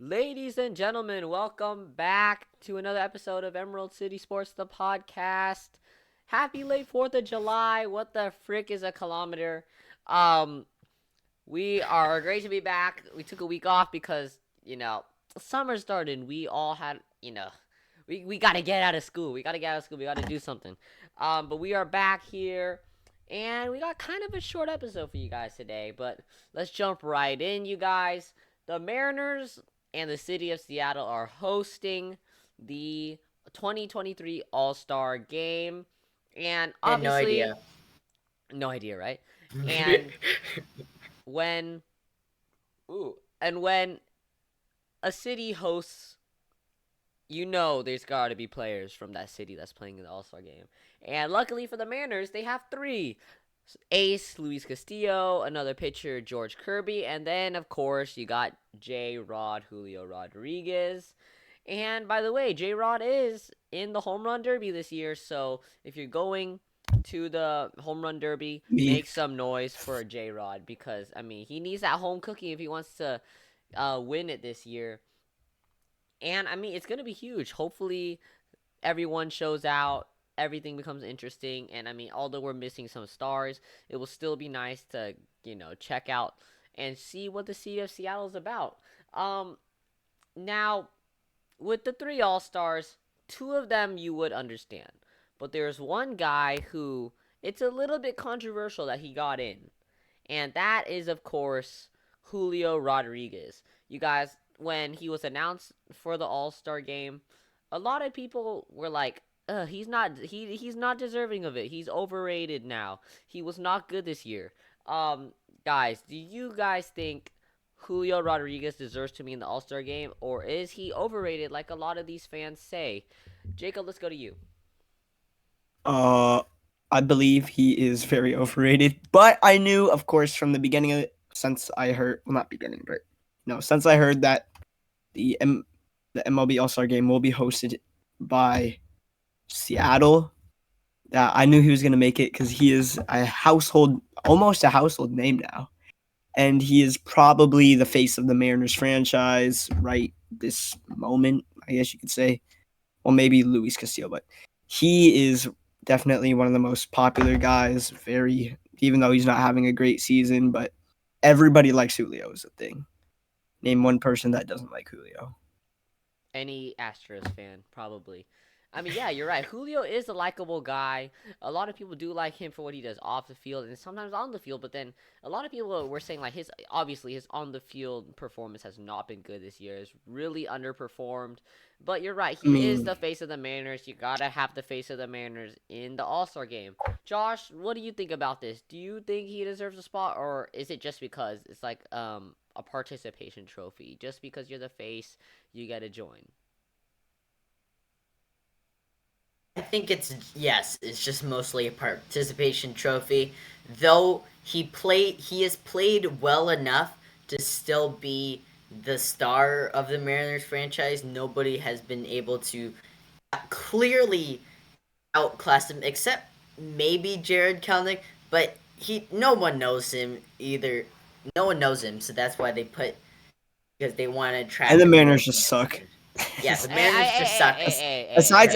Ladies and gentlemen, welcome back to another episode of Emerald City Sports, the podcast. Happy late 4th of July. What the frick is a kilometer? Um, we are great to be back. We took a week off because, summer started and we all had, we got to get out of school. We got to get out of school. We got to do something. But we are back here and we got kind of a short episode for you guys today, but let's jump right in, you guys. The Mariners and the city of Seattle are hosting the 2023 All-Star Game. And I had no obviously, idea. no idea, right? And when when a city hosts, there's got to be players from that city that's playing in the All-Star Game. And luckily for the Mariners, they have three. Ace, Luis Castillo, another pitcher, George Kirby, and then, of course, you got J-Rod, Julio Rodriguez. And, by the way, J-Rod is in the Home Run Derby this year, so if you're going to the Home Run Derby, make some noise for J-Rod, because, he needs that home cooking if he wants to win it this year. And, it's going to be huge. Hopefully, everyone shows out. Everything becomes interesting, and although we're missing some stars, it will still be nice to check out and see what the city of Seattle is about. Now, with the three All-Stars, two of them you would understand, but there's one guy who it's a little bit controversial that he got in, and that is, of course, Julio Rodriguez. You guys, when he was announced for the All-Star game, a lot of people were like, he's not deserving of it. He's overrated now. He was not good this year. Guys, do you guys think Julio Rodriguez deserves to be in the All-Star game, or is he overrated like a lot of these fans say? Jacob, let's go to you. I believe he is very overrated, but I knew, of course, from the beginning of it, since I heard that the MLB All-Star Game will be hosted by Seattle, that I knew he was going to make it because he is almost a household name now. And he is probably the face of the Mariners franchise right this moment, I guess you could say. Well, maybe Luis Castillo, but he is definitely one of the most popular guys, even though he's not having a great season, but everybody likes Julio is the thing. Name one person that doesn't like Julio. Any Astros fan, probably. Yeah, you're right. Julio is a likable guy. A lot of people do like him for what he does off the field and sometimes on the field, but then a lot of people were saying, like, his on the field performance has not been good this year. It's really underperformed. But you're right. He is the face of the Mariners. You gotta have the face of the Mariners in the All-Star game. Josh, what do you think about this? Do you think he deserves a spot, or is it just because it's like a participation trophy? Just because you're the face, you gotta join. I think it's just mostly a participation trophy. Though he has played well enough to still be the star of the Mariners franchise. Nobody has been able to clearly outclass him except maybe Jared Kelnick, but no one knows him either. No one knows him, so that's why because they want to attract. And the Mariners just suck. Yeah, the Mariners just suck.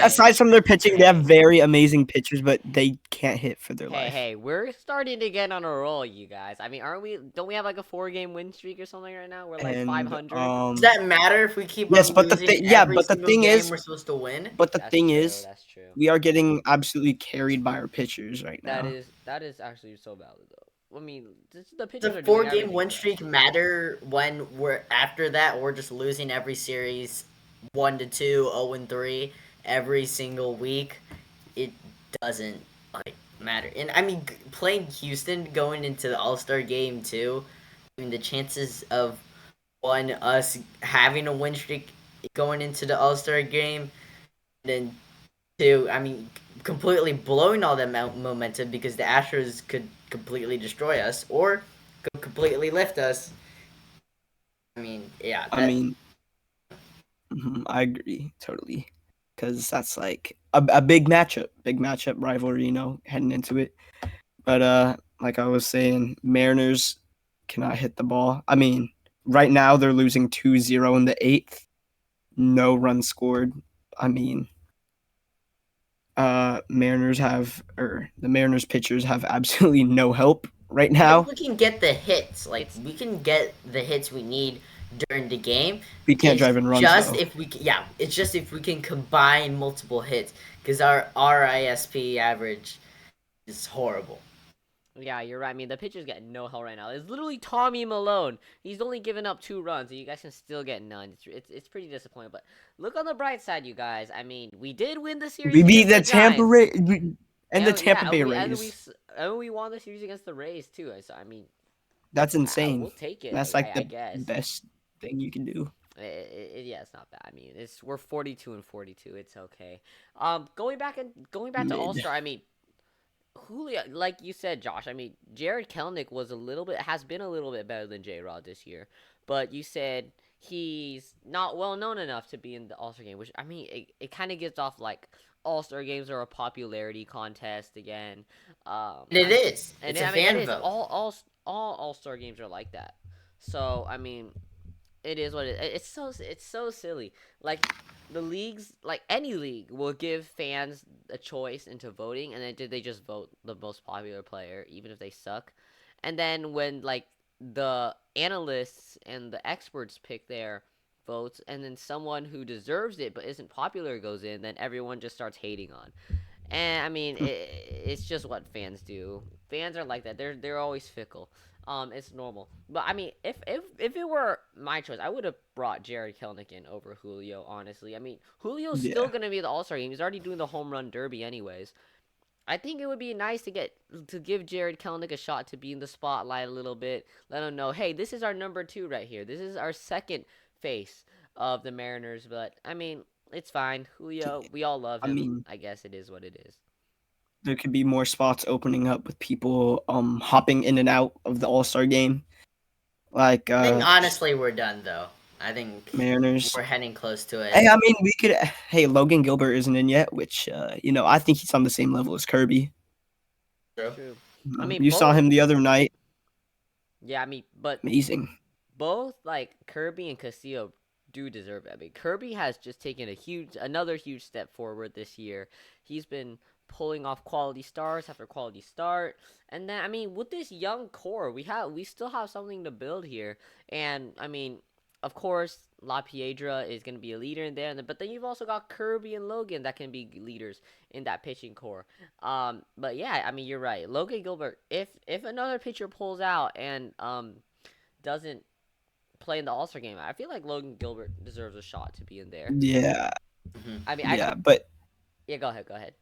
Aside from their pitching, they have very amazing pitchers, but they can't hit for their life. Hey, we're starting to get on a roll, you guys. Aren't we? Don't we have like a 4-game win streak or something right now? We're like 500. Does that matter if we keep? Yes, but the thing is, we're supposed to win. But the That's thing true, is, that's true. we are getting absolutely carried by our pitchers right now. That is actually so valid though. The pitchers The are doing 4-game everything win for us. streak matter when we're just losing every series 1-2, 0-3 every single week. It doesn't matter. And playing Houston going into the All-Star game too. The chances of us having a win streak going into the All-Star game, and then two, completely blowing all that momentum because the Astros could completely destroy us or could completely lift us. I agree totally, because that's like a big matchup rivalry, heading into it. But like I was saying, Mariners cannot hit the ball. right now they're losing 2-0 in the 8th. No runs scored. I mean, the Mariners pitchers have absolutely no help right now. If we can get the hits, like It's- we can get the hits we need during the game. We can't drive in runs, Just though. if we, yeah, it's just if we can combine multiple hits, because our RISP average is horrible. Yeah, you're right. I mean, the pitcher's getting no help right now. It's literally Tommy Malone. He's only given up 2 runs, and you guys can still get none. It's pretty disappointing. But look on the bright side, you guys. I mean, we did win the series. We beat the against Tampa Giants. the Tampa Bay And Rays. we won the series against the Rays too. So I mean, That's insane. we'll take it. That's like I the guess. best thing you can do. Yeah, it's not bad. I mean, we're 42-42. It's okay. Going back to All Star. I mean, Julio, like you said, Josh. I mean, Jared Kelenic has been a little bit better than J-Rod this year, but you said he's not well known enough to be in the All Star game. Which I mean, it kind of gets off like All Star games are a popularity contest again. It is. And It's a I mean, fan it is. vote. All All Star games are like that. So I mean, it is what it is. It's so silly. Like the leagues, like any league, will give fans a choice into voting, and then they just vote the most popular player, even if they suck. And then when like the analysts and the experts pick their votes, and then someone who deserves it but isn't popular goes in, then everyone just starts hating on. And I mean, it's just what fans do. Fans are like that. They're always fickle. It's normal. But I mean, if it were my choice, I would have brought Jared Kelenic in over Julio. Honestly, I mean, Julio's still gonna be the All Star game. He's already doing the home run derby, anyways. I think it would be nice to give Jared Kelenic a shot to be in the spotlight a little bit. Let him know, hey, this is our number 2 right here. This is our second face of the Mariners. But I mean, it's fine. Julio, we all love him. I mean, I guess it is what it is. there could be more spots opening up with people hopping in and out of the All-Star game. Like I think honestly we're done though. I think Mariners. we're heading close to it. Hey, I mean, we could. Hey, Logan Gilbert isn't in yet, which I think he's on the same level as Kirby. True. I mean, you saw him the other night. Yeah, I mean, but Amazing. both like Kirby and Castillo do deserve it. I mean, Kirby has just taken another huge step forward this year. He's been pulling off quality stars after quality start, and then I mean, with this young core, we still have something to build here. And I mean, of course, La Piedra is going to be a leader in there, but then you've also got Kirby and Logan that can be leaders in that pitching core. But yeah, I mean, you're right. Logan Gilbert, if another pitcher pulls out and doesn't play in the All-Star game, I feel like Logan Gilbert deserves a shot to be in there. Yeah. I mean, go ahead.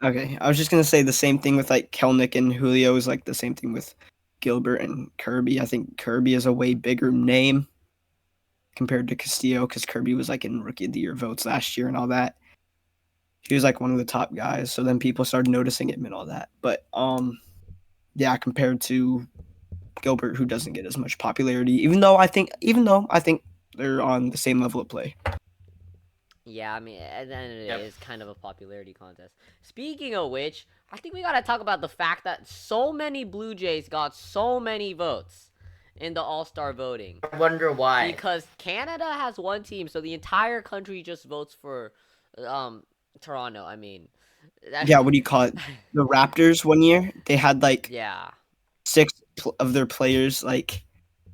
Okay, I was just gonna say the same thing with like Kelnick and Julio is like the same thing with Gilbert and Kirby. I think Kirby is a way bigger name compared to Castillo because Kirby was like in Rookie of the Year votes last year and all that. He was like one of the top guys, so then people started noticing him and all that. But yeah, compared to Gilbert, who doesn't get as much popularity, even though I think they're on the same level of play. Yeah, I mean, at the end of the day, it's kind of a popularity contest. Speaking of which, I think we gotta talk about the fact that so many Blue Jays got so many votes in the All-Star voting. I wonder why. Because Canada has one team, so the entire country just votes for Toronto. I mean, Yeah, what do you call it? The Raptors one year, they had like 6 of their players like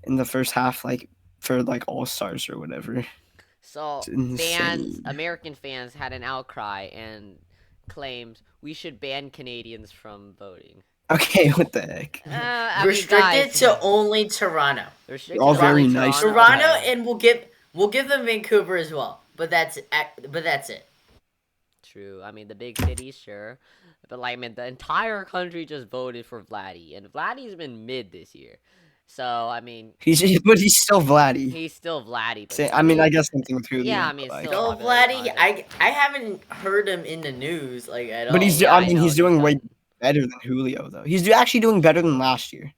in the first half, like for like All-Stars or whatever. So American fans had an outcry and claimed we should ban Canadians from voting. Okay, what the heck? Restricted to only Toronto. All very nice. Toronto, and we'll give them Vancouver as well. But that's it. True. I mean, the big cities, sure, but like, I mean, the entire country just voted for Vladdy, and Vladdy's been mid this year. So I mean, he's still Vladdy. He's still Vladdy. I mean, I guess something with Julio. Yeah, I mean, still Vladdy. I haven't heard him in the news like at all. But he's doing way better than Julio though. He's actually doing better than last year.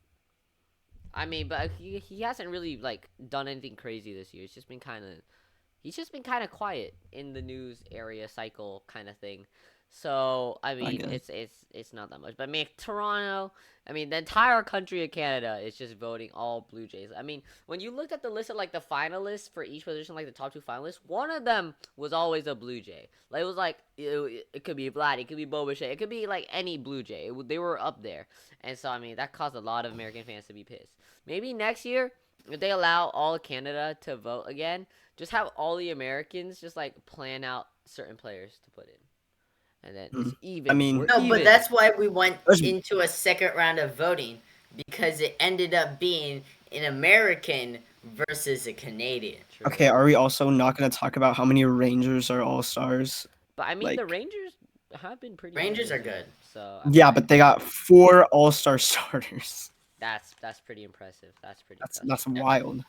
I mean, but he hasn't really like done anything crazy this year. He's just been kind of quiet in the news area cycle kind of thing. So I mean, get it's not that much. But I mean, Toronto. I mean, the entire country of Canada is just voting all Blue Jays. I mean, when you looked at the list of like the finalists for each position, like the top 2 finalists, one of them was always a Blue Jay. Like it was like it could be Vlad, it could be Bo Bichette, it could be like any Blue Jay. They were up there, and so I mean that caused a lot of American fans to be pissed. Maybe next year, if they allow all of Canada to vote again, just have all the Americans just like plan out certain players to put in. And then it's even. I mean, We're No, even. but that's why we went There's- into a second round of voting because it ended up being an American versus a Canadian. True. Okay, are we also not going to talk about how many Rangers are all stars? But I mean, the like- Rangers have been pretty. Rangers good are good. So Yeah, but they got 4 all-star starters. that's pretty impressive. That's pretty. That's wild.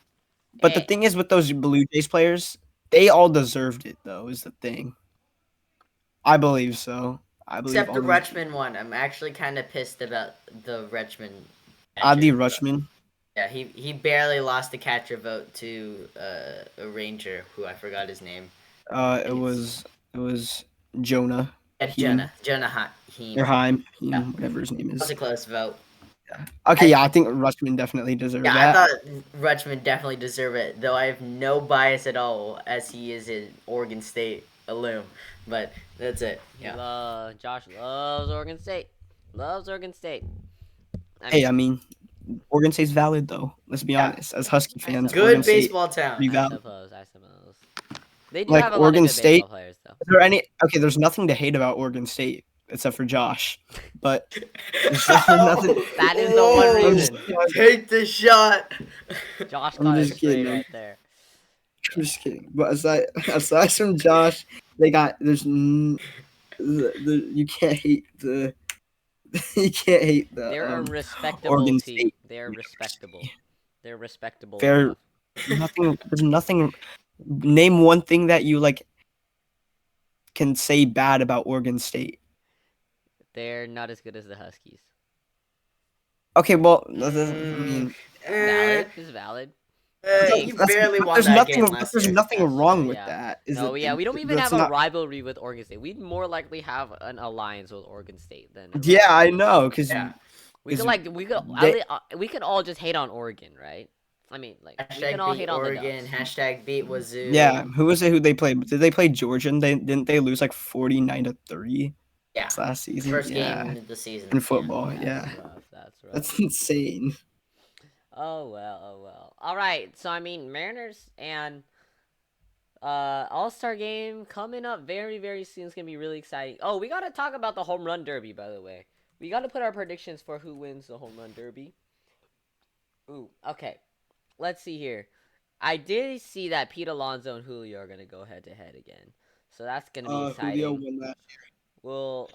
But the Eh. thing is, with those Blue Jays players, they all deserved it, though. Is the thing. I believe so. I believe Except all the those- Rutschman one. I'm actually kind of pissed about the Rutschman. Adley catcher. Rutschman. Yeah, he barely lost the catcher vote to a Ranger who I forgot his name. It was Jonah. Yeah, Heim. Jonah Heim. Or Heim, Yeah. whatever his name That is. was a close vote. Okay, yeah, I think Rutschman definitely deserved Yeah, that. I thought Rutschman definitely deserved it, though I have no bias at all, as he is an Oregon State alum. But that's it. Yeah. Josh loves Oregon State. Loves Oregon State. Hey, I mean, Oregon State's valid though. Let's be Yeah. honest. As Husky fans, Good Oregon Good State, baseball town. pretty I valid. suppose. They do Like, have a Oregon lot of good State- baseball players, though. Is there any? Okay, there's nothing to hate about Oregon State except for Josh. But there's nothing. That is the Whoa. one I'm reason. just, Take the shot. Josh I'm caught it just straight kidding. right there. I'm just kidding. But aside from Josh, they got you can't hate the you can't hate the They're a respectable Oregon team. State. They're respectable. They're respectable. They're- enough. There's nothing. Name one thing that you like can say bad about Oregon State. They're not as good as the Huskies. Okay, well, I mean, Valid. It's valid. You barely won there's that nothing. game last There's year. nothing That's wrong true, with yeah. that. is No, the yeah, thing. we don't even That's have a not- rivalry with Oregon State. We'd more likely have an alliance with Oregon State than. a Yeah, I rivalry. know, because Yeah. We could we could all just hate on Oregon, right? I mean, like we can all Hashtag beat hate on the Oregon. Ducks. Hashtag beat Wazoo. yeah. Who was it? Who they played? Did they play Georgia? And didn't they lose like 49-3 Yeah. last season? First yeah. game of the season. In football. That's Yeah, rough, that's rough. that's insane. Oh well. All right. So I mean, Mariners and All-Star game coming up very very soon. It's gonna be really exciting. Oh, we gotta talk about the home run derby, by the way. We gotta put our predictions for who wins the home run derby. Ooh, okay. Let's see here. I did see that Pete Alonso and Julio are gonna go head to head again, so that's gonna be exciting. Julio won that. Will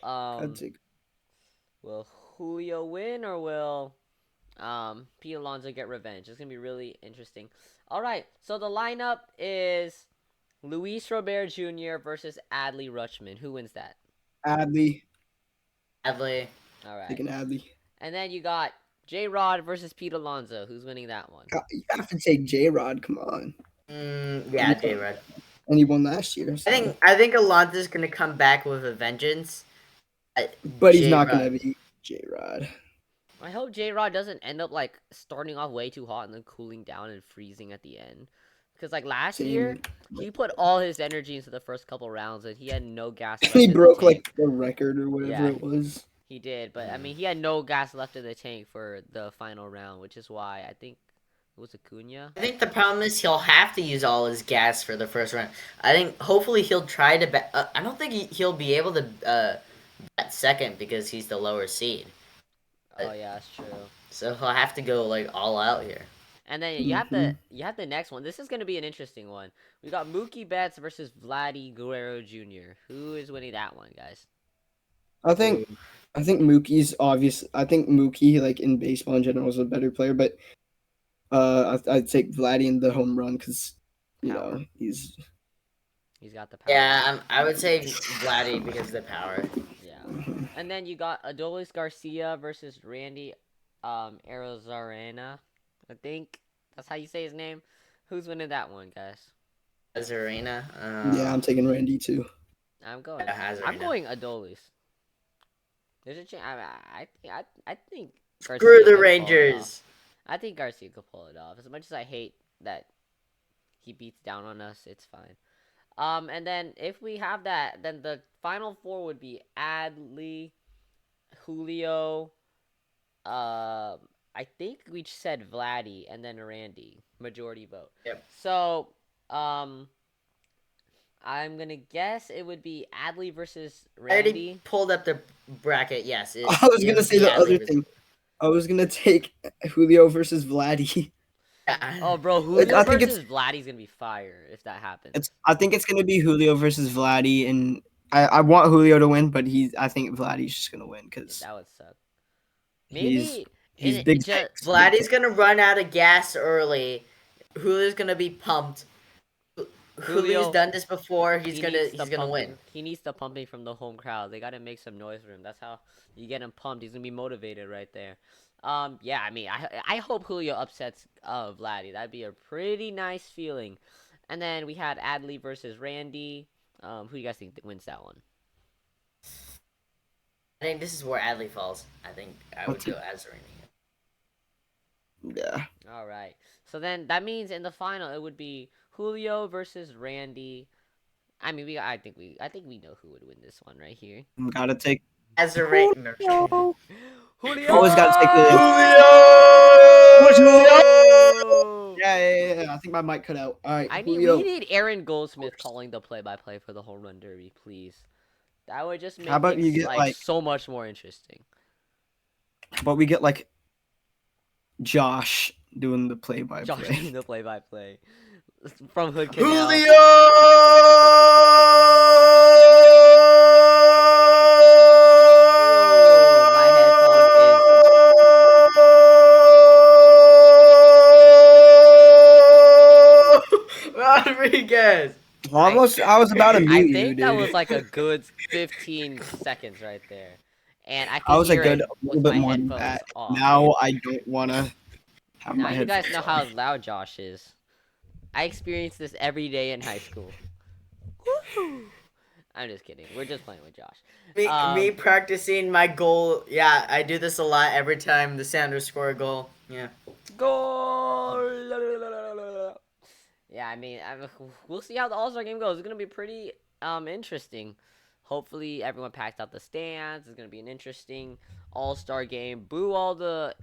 will Julio win or will Pete Alonso get revenge? It's gonna be really interesting. All right, so the lineup is Luis Robert Jr. versus Adley Rutschman. Who wins that? Adley. Adley. All right, Taking Adley. and then you got J. Rod versus Pete Alonso. Who's winning that one? You have to take J-Rod. Come on. Yeah, J-Rod. And he won last year. So. I think Alonso's gonna come back with a vengeance. But he's not J-Rod. gonna be J-Rod. I hope J. Rod doesn't end up like starting off way too hot and then cooling down and freezing at the end. Because like last year, he put all his energy into the first couple rounds and he had no gas. Left He in the broke tank. like the record or whatever Yeah. it was. He did, but I mean, he had no gas left in the tank for the final round, which is why I think it was Acuna. I think the problem is he'll have to use all his gas for the first round. I think hopefully he'll try to. I don't think he'll be able to bat second because he's the lower seed. Oh yeah, that's true. So he'll have to go like all out here. And then you have the next one. This is gonna be an interesting one. We got Mookie Betts versus Vladdy Guerrero Jr. Who is winning that one, guys? I think Mookie's obvious. I think Mookie, like in baseball in general, is a better player. But I'd take Vladdy in the home run because you Power. know he's got the power. Yeah, I would say Vladdy because of the power. Yeah. And then you got Adolis Garcia versus Randy Arozarena. I think that's how you say his name. Who's winning that one, guys? As Arena. yeah. I'm taking Randy too. I'm going. as of I'm right now. going Adolis. There's a chance. I think Garcia Screw the could pull it off. Rangers. I think Garcia could pull it off. As much as I hate that he beats down on us, it's fine. And then if we have that, then the final four would be Adley, Julio. I think we said Vladdy and then Randy. Majority vote. Yep. So, I'm gonna guess it would be Adley versus I already Randy. pulled up the bracket. Yes. I was gonna say the other thing. I was gonna take Julio versus Vladdy. Oh, bro, Julio I think versus Vladdy's gonna be fire if that happens. I think it's gonna be Julio versus Vladdy, and I want Julio to win, but I think Vladdy's just gonna win because That would suck. Maybe he's big. Vladdy's gonna run out of gas early. Julio's gonna be pumped. Julio's done this before. He's gonna win. He needs the pumping from the home crowd. They gotta make some noise for him. That's how you get him pumped. He's gonna be motivated right there. Yeah, I mean, I hope Julio upsets Vladdy. That'd be a pretty nice feeling. And then we had Adley versus Randy. Who do you guys think wins that one? I think this is where Adley falls. I think I would go Azarini. Yeah. All right. So then that means in the final it would be Julio versus Randy. I mean, I think we know who would win this one right here. Gotta take Azarini. Julio. Julio. Always gotta take Julio. Yeah. I think my mic cut out. All right. We need Aaron Goldsmith calling the play-by-play for the home run derby, please. That would just make How about you get like so much more interesting. How about we get like Josh doing the play-by-play? Josh doing the play-by-play from Hood Canal. Julio. Rodriguez. Almost, I was about to mute you, I think dude. that was like a good 15 seconds right there. And I was hear a good it little with bit my more than headphones that. off. Now I don't want to have Now my you guys headphones know on. how loud Josh is. I experienced this every day in high school. I'm just kidding. We're just playing with Josh. Me practicing my goal. Yeah, I do this a lot every time the Sounders score a goal. Yeah. Goal! Yeah, I mean, we'll see how the All-Star game goes. It's going to be pretty interesting. Hopefully, everyone packs out the stands. It's going to be an interesting All-Star game. Boo all the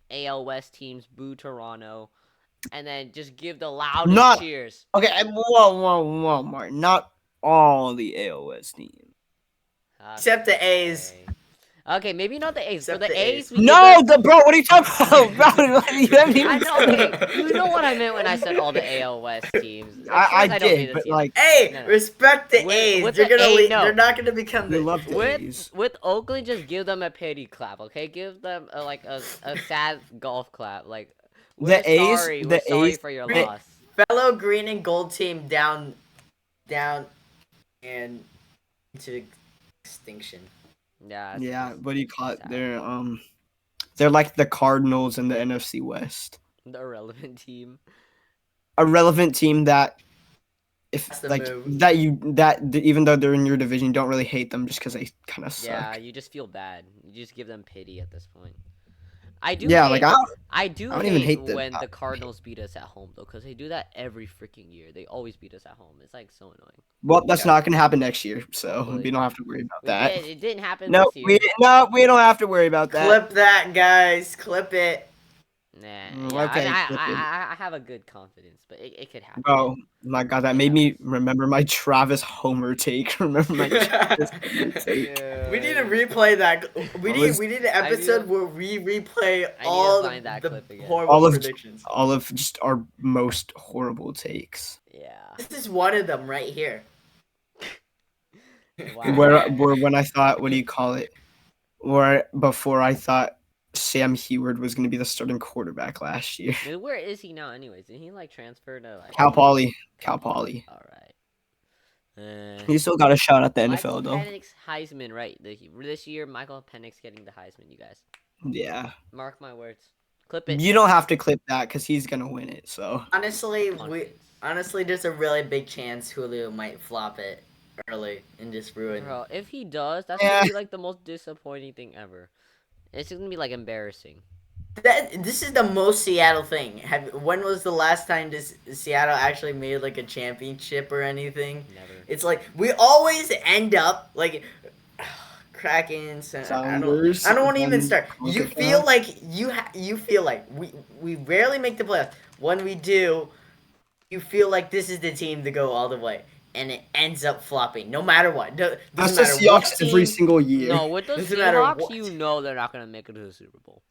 AL West teams. Boo Toronto. And then just give the loudest cheers. Okay, whoa, Martin. Not all the AOS teams. Except the A's. Okay, maybe not the A's. Except For the the A's, A's. we No, bro, what are you talking about? Bro, I know, okay. You know what I meant when I said all the AL West teams. I did, but like... Hey, No. respect the A's. With They're the gonna A, leave. no. They're not gonna become We the... love the A's. With Oakland, just give them a pity clap, okay? Give them a sad golf clap. Like, we're sorry for your loss. Fellow green and gold team down and into extinction. Yeah. What do you call it? They're like the Cardinals in the NFC West. The irrelevant team. A relevant team that, That's the like move. that even though they're in your division, you don't really hate them just because they kind of suck. Yeah, you just feel bad. You just give them pity at this point. I do. Yeah, hate, like I do don't hate even hate them. when the Cardinals beat us at home though, because they do that every freaking year. They always beat us at home. It's like so annoying. Well, that's not gonna happen next year, so Hopefully. we don't have to worry about that. It didn't happen No, this year. we don't have to worry about that. Clip that, guys. Clip it. Nah. Yeah, Okay, I have a good confidence, but it could happen. Oh my god, that made me remember my Travis Homer take. Remember my Travis Homer take. Yeah. We need to replay that. We need an episode where we replay all find that the clip again. horrible predictions. All of just our most horrible takes. Yeah. This is one of them right here. Wow. Where when I thought, what do you call it? Or before I thought Sam Heward was going to be the starting quarterback last year. Dude, where is he now, anyways? Did he like transfer to like Cal Poly. All right. He still got a shot at the Michael NFL though. Penix Heisman, right? This year, Michael Penix getting the Heisman. You guys, Yeah. mark my words. Clip it. You don't have to clip that because he's gonna win it. So Honestly, Confidence. honestly, there's a really big chance Julio might flop it early and just ruin. Bro, if he does, that's Yeah. gonna be like the most disappointing thing ever. It's gonna be like embarrassing. This is the most Seattle thing. When was the last time Seattle actually made like a championship or anything? Never. It's like we always end up like Krakens. Sounders. I don't want to even and start. You CONCACAF. feel like you feel like we rarely make the playoffs. When we do, you feel like this is the team to go all the way, and it ends up flopping. No matter what. That's Doesn't the matter what Seahawks every team. single year. No, with the Doesn't matter Seahawks, what. you know they're not gonna make it to the Super Bowl.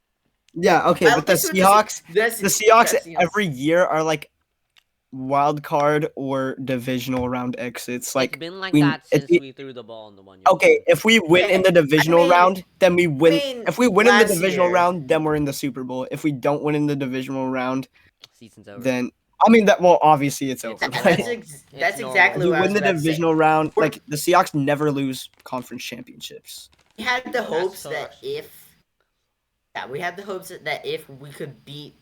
Yeah, okay, At but the least with Seahawks, that's- the Seahawks that's, you know, every year are like wild card or divisional round exits. Like It's been like we, that if since we- we threw the ball in the 1 year. okay, if we win in the divisional mean- round, then we win. mean, If we win in the last divisional year- round, then we're in the Super Bowl. If we don't win in the divisional round, Season's over. then I mean that. Well, obviously it's over. It's but That's, normal. that's normal. exactly if we what I win was the about to say. divisional round, We're- like the Seahawks never lose conference championships. We had the hopes that sucks. we had the hopes that if we could beat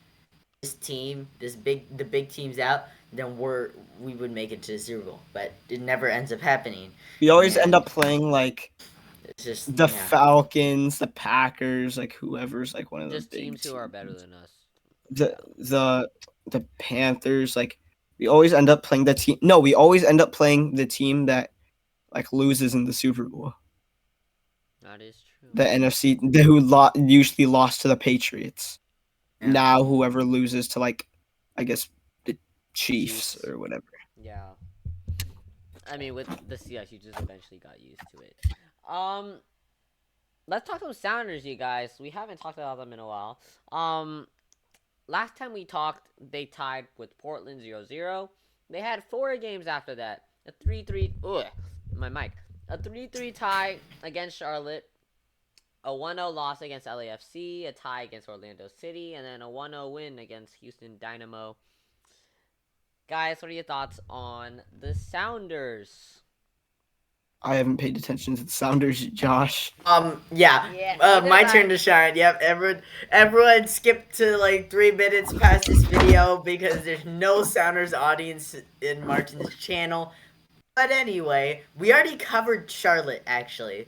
this team, the big teams out, then we would make it to the Super Bowl. But it never ends up happening. We always Yeah. end up playing like It's just the yeah. Falcons, the Packers, like whoever's like one of the Just big teams who are better than us. the Panthers. Like we always end up playing the team. No, we always end up playing the team that like loses in the Super Bowl. That is true. The NFC, usually lost to the Patriots. Yeah. Now whoever loses to like, I guess the Chiefs Chiefs. or whatever. Yeah. I mean, with the Seahawks, you just eventually got used to it. Let's talk about Sounders, you guys. We haven't talked about them in a while. Last time we talked, they tied with Portland 0-0. They had 4 games after that. A 3-3. Ugh, my mic. A 3-3 tie against Charlotte. A 1-0 loss against LAFC. A tie against Orlando City. And then a 1-0 win against Houston Dynamo. Guys, what are your thoughts on the Sounders? I haven't paid attention to the Sounders, Josh. Yeah. My turn to shine. Yep. Everyone skipped to like 3 minutes past this video because there's no Sounders audience in Martin's channel. But anyway, we already covered Charlotte actually.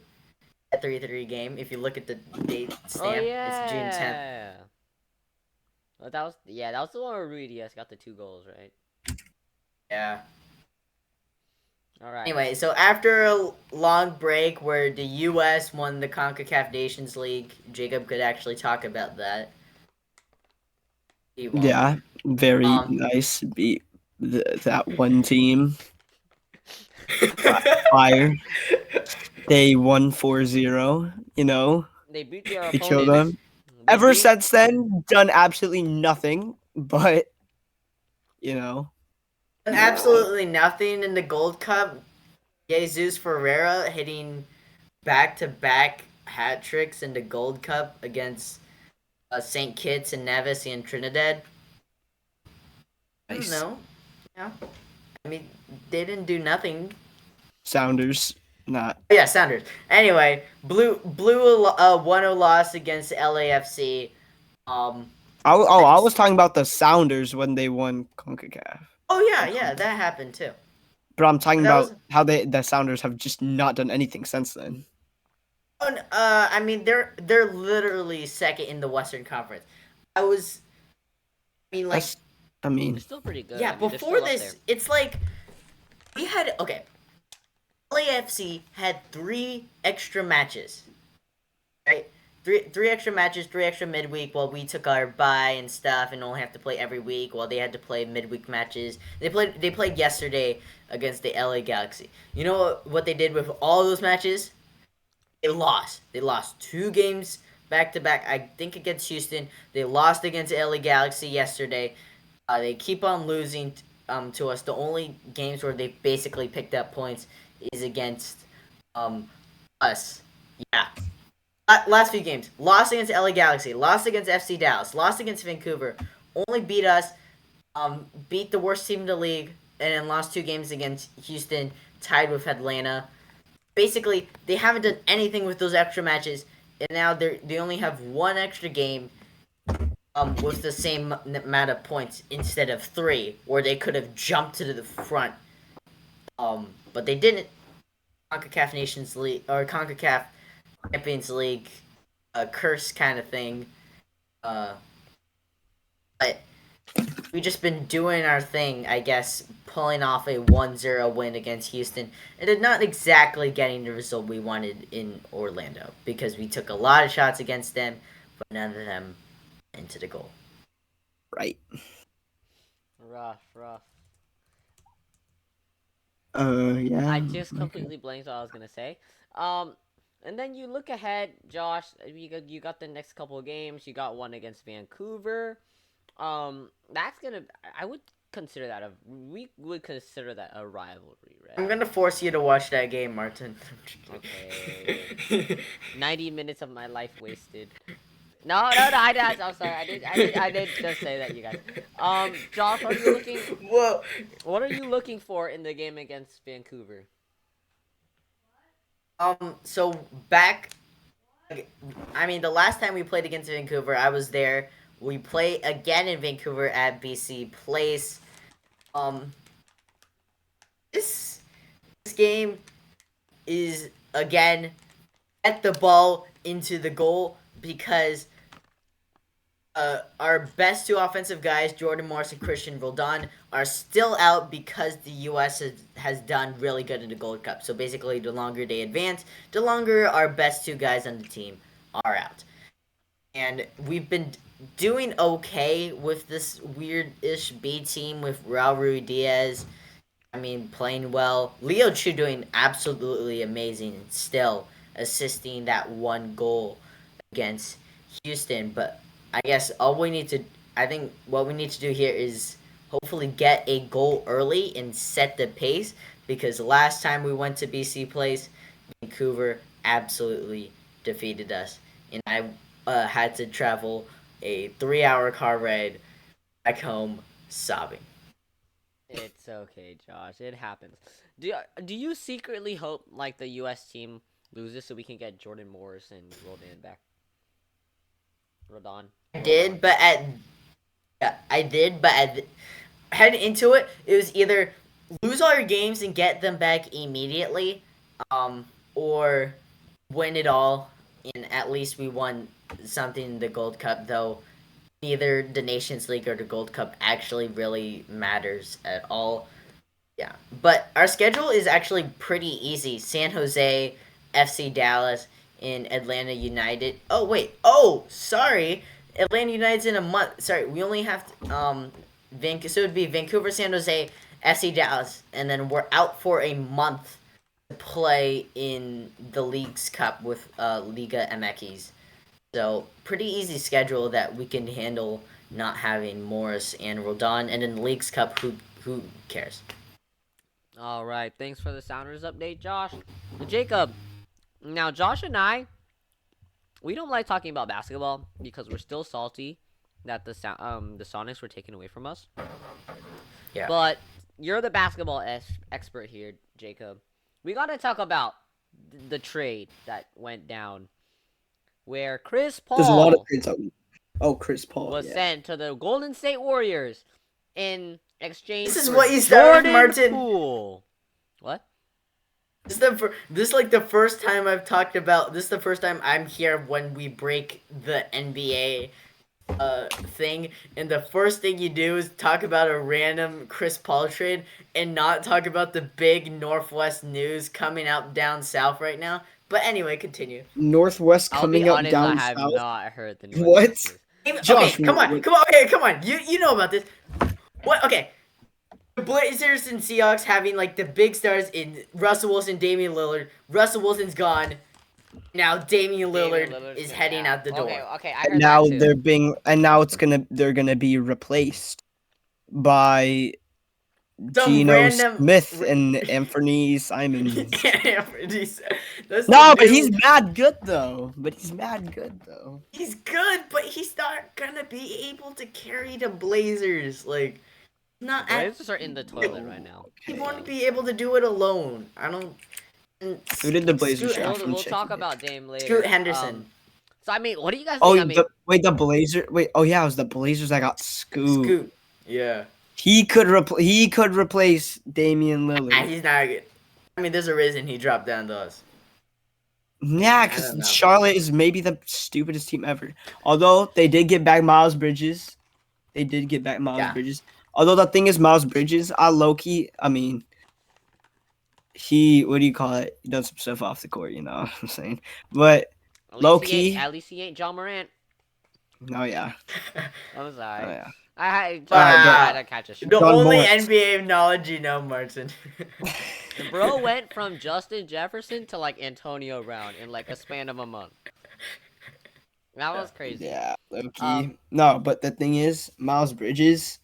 That 3-3 game. If you look at the date stamp, it's June 10th. Well, that was the one where Ruiz got the 2 goals, right? Yeah. All right. Anyway, so after a long break where the U.S. won the CONCACAF Nations League, Jacob could actually talk about that. He won. Yeah, very nice. Beat that one team. Fire. They won 4-0, you know. They beat their They killed opponents. them. They Ever beat- since then, done absolutely nothing, but, you know. Absolutely nothing in the Gold Cup. Jesus Ferreira hitting back-to-back hat tricks in the Gold Cup against St. Kitts and Nevis and Trinidad. Nice. No, yeah. I mean, they didn't do nothing. Sounders, not. Yeah, Sounders. Anyway, blew a 1-0 loss against LAFC. I was talking about the Sounders when they won CONCACAF. Oh yeah, that happened too. But I'm talking That about was- how the Sounders have just not done anything since then. Oh, I mean, they're literally second in the Western Conference. Like, I mean, They're still pretty good. yeah, I mean, they're before still up this, there. it's like we had LAFC had 3 extra matches, right? Three extra matches, 3 extra midweek. While we took our bye and stuff, and only have to play every week. While they had to play midweek matches. They played yesterday against the LA Galaxy. You know what they did with all those matches? They lost. They lost 2 games back to back. I think against Houston. They lost against the LA Galaxy yesterday. They keep on losing to us. The only games where they basically picked up points is against us. Yeah. Last few games. Lost against LA Galaxy. Lost against FC Dallas. Lost against Vancouver. Only beat us. Beat the worst team in the league. And then lost 2 games against Houston. Tied with Atlanta. Basically, they haven't done anything with those extra matches. And now they only have 1 extra game. With the same amount of points instead of 3, where they could have jumped to the front. But they didn't. CONCACAF Nations League or CONCACAF Champions League curse kind of thing. But we just been doing our thing, I guess, pulling off a 1-0 win against Houston, and not exactly getting the result we wanted in Orlando because we took a lot of shots against them, but none of them into the goal. Right. Rough. Yeah. I just completely blanked what I was gonna say. And then you look ahead, Josh. You got the next couple of games. You got one against Vancouver. That's gonna. I would consider that we would consider that a rivalry, right? I'm gonna force you to watch that game, Martin. Okay. 90 minutes of my life wasted. No, I'm sorry. I did just say that, you guys. Josh, Whoa. what are you looking for in the game against Vancouver? So the last time we played against Vancouver, I was there. We play again in Vancouver at BC Place. This game is again get the ball into the goal because our best two offensive guys, Jordan Morris and Christian Roldan, are still out because the U.S. has done really good in the Gold Cup. So basically, the longer they advance, the longer our best two guys on the team are out. And we've been doing okay with this weird-ish B team with Raul Ruidiaz. Playing well. Leo Chu doing absolutely amazing and still assisting that one goal against Houston. But I guess what we need to do here is hopefully get a goal early and set the pace because last time we went to BC Place, Vancouver absolutely defeated us. And I had to travel a 3-hour car ride back home sobbing. It's okay, Josh. It happens. Do you secretly hope like the U.S. team loses so we can get Jordan Morris and Roldan back? Roldan. I did, but heading into it, it was either lose all your games and get them back immediately, or win it all and at least we won something in the Gold Cup. Though neither the Nations League or the Gold Cup actually really matters at all. Yeah, but our schedule is actually pretty easy: San Jose, FC Dallas, and Atlanta United. Oh wait, sorry. Atlanta United's in a month. Sorry, we only have so it would be Vancouver, San Jose, FC Dallas, and then we're out for a month to play in the League's Cup with Liga MX. So pretty easy schedule that we can handle not having Morris and Roldan, and in the League's Cup, who cares? All right, thanks for the Sounders update, Josh. Jacob, now Josh and I, we don't like talking about basketball because we're still salty that the Sonics were taken away from us. Yeah. But you're the basketball expert here, Jacob. We got to talk about the trade that went down where Chris Paul There's a lot of trades. Chris Paul was sent to the Golden State Warriors in exchange This is for what you started, Jordan Martin. Poole. What? This is like the first time I've talked about. This is the first time I'm here when we break the NBA thing, and the first thing you do is talk about a random Chris Paul trade and not talk about the big Northwest news coming out down south right now. But anyway, continue. Northwest coming I'll up be honest, down I have south. not heard the news. What? Josh, Okay, come on. Okay, come on. You know about this. What? Okay. The Blazers and Seahawks having like the big stars in Russell Wilson, Damian Lillard. Russell Wilson's gone. Now Damian Lillard is heading out the door. Okay, I heard Now that too. they're gonna be replaced by Some Geno random- Smith and Anthony Simons. That's No, the but new- he's mad good though. He's good, but he's not gonna be able to carry the Blazers. Like, not The at. Blazers are in the toilet right now. He won't be able to do it alone. I don't. Who did the Blazers Scoot- draft? We'll talk about Dame later. Scoot Henderson. So what do you guys Oh, think? the Blazer. Wait, oh yeah, it was the Blazers that got Scoot. Yeah. He could replace Damian Lillard. He's not good. I mean, there's a reason he dropped down to us. Yeah, I don't because know. Charlotte is maybe the stupidest team ever. Although they did get back Miles Bridges. Yeah. Bridges. Although the thing is, Miles Bridges, I mean, what do you call it? He does some stuff off the court, you know what I'm saying? But low key, At least he ain't John Morant. oh yeah, I'm sorry. oh yeah. I Wow. had to catch a shot. The John only Morant. NBA knowledge you know, Martin. The bro went from Justin Jefferson to like Antonio Brown in like a span of a month. That was crazy. Yeah, low key. No, but the thing is, Miles Bridges,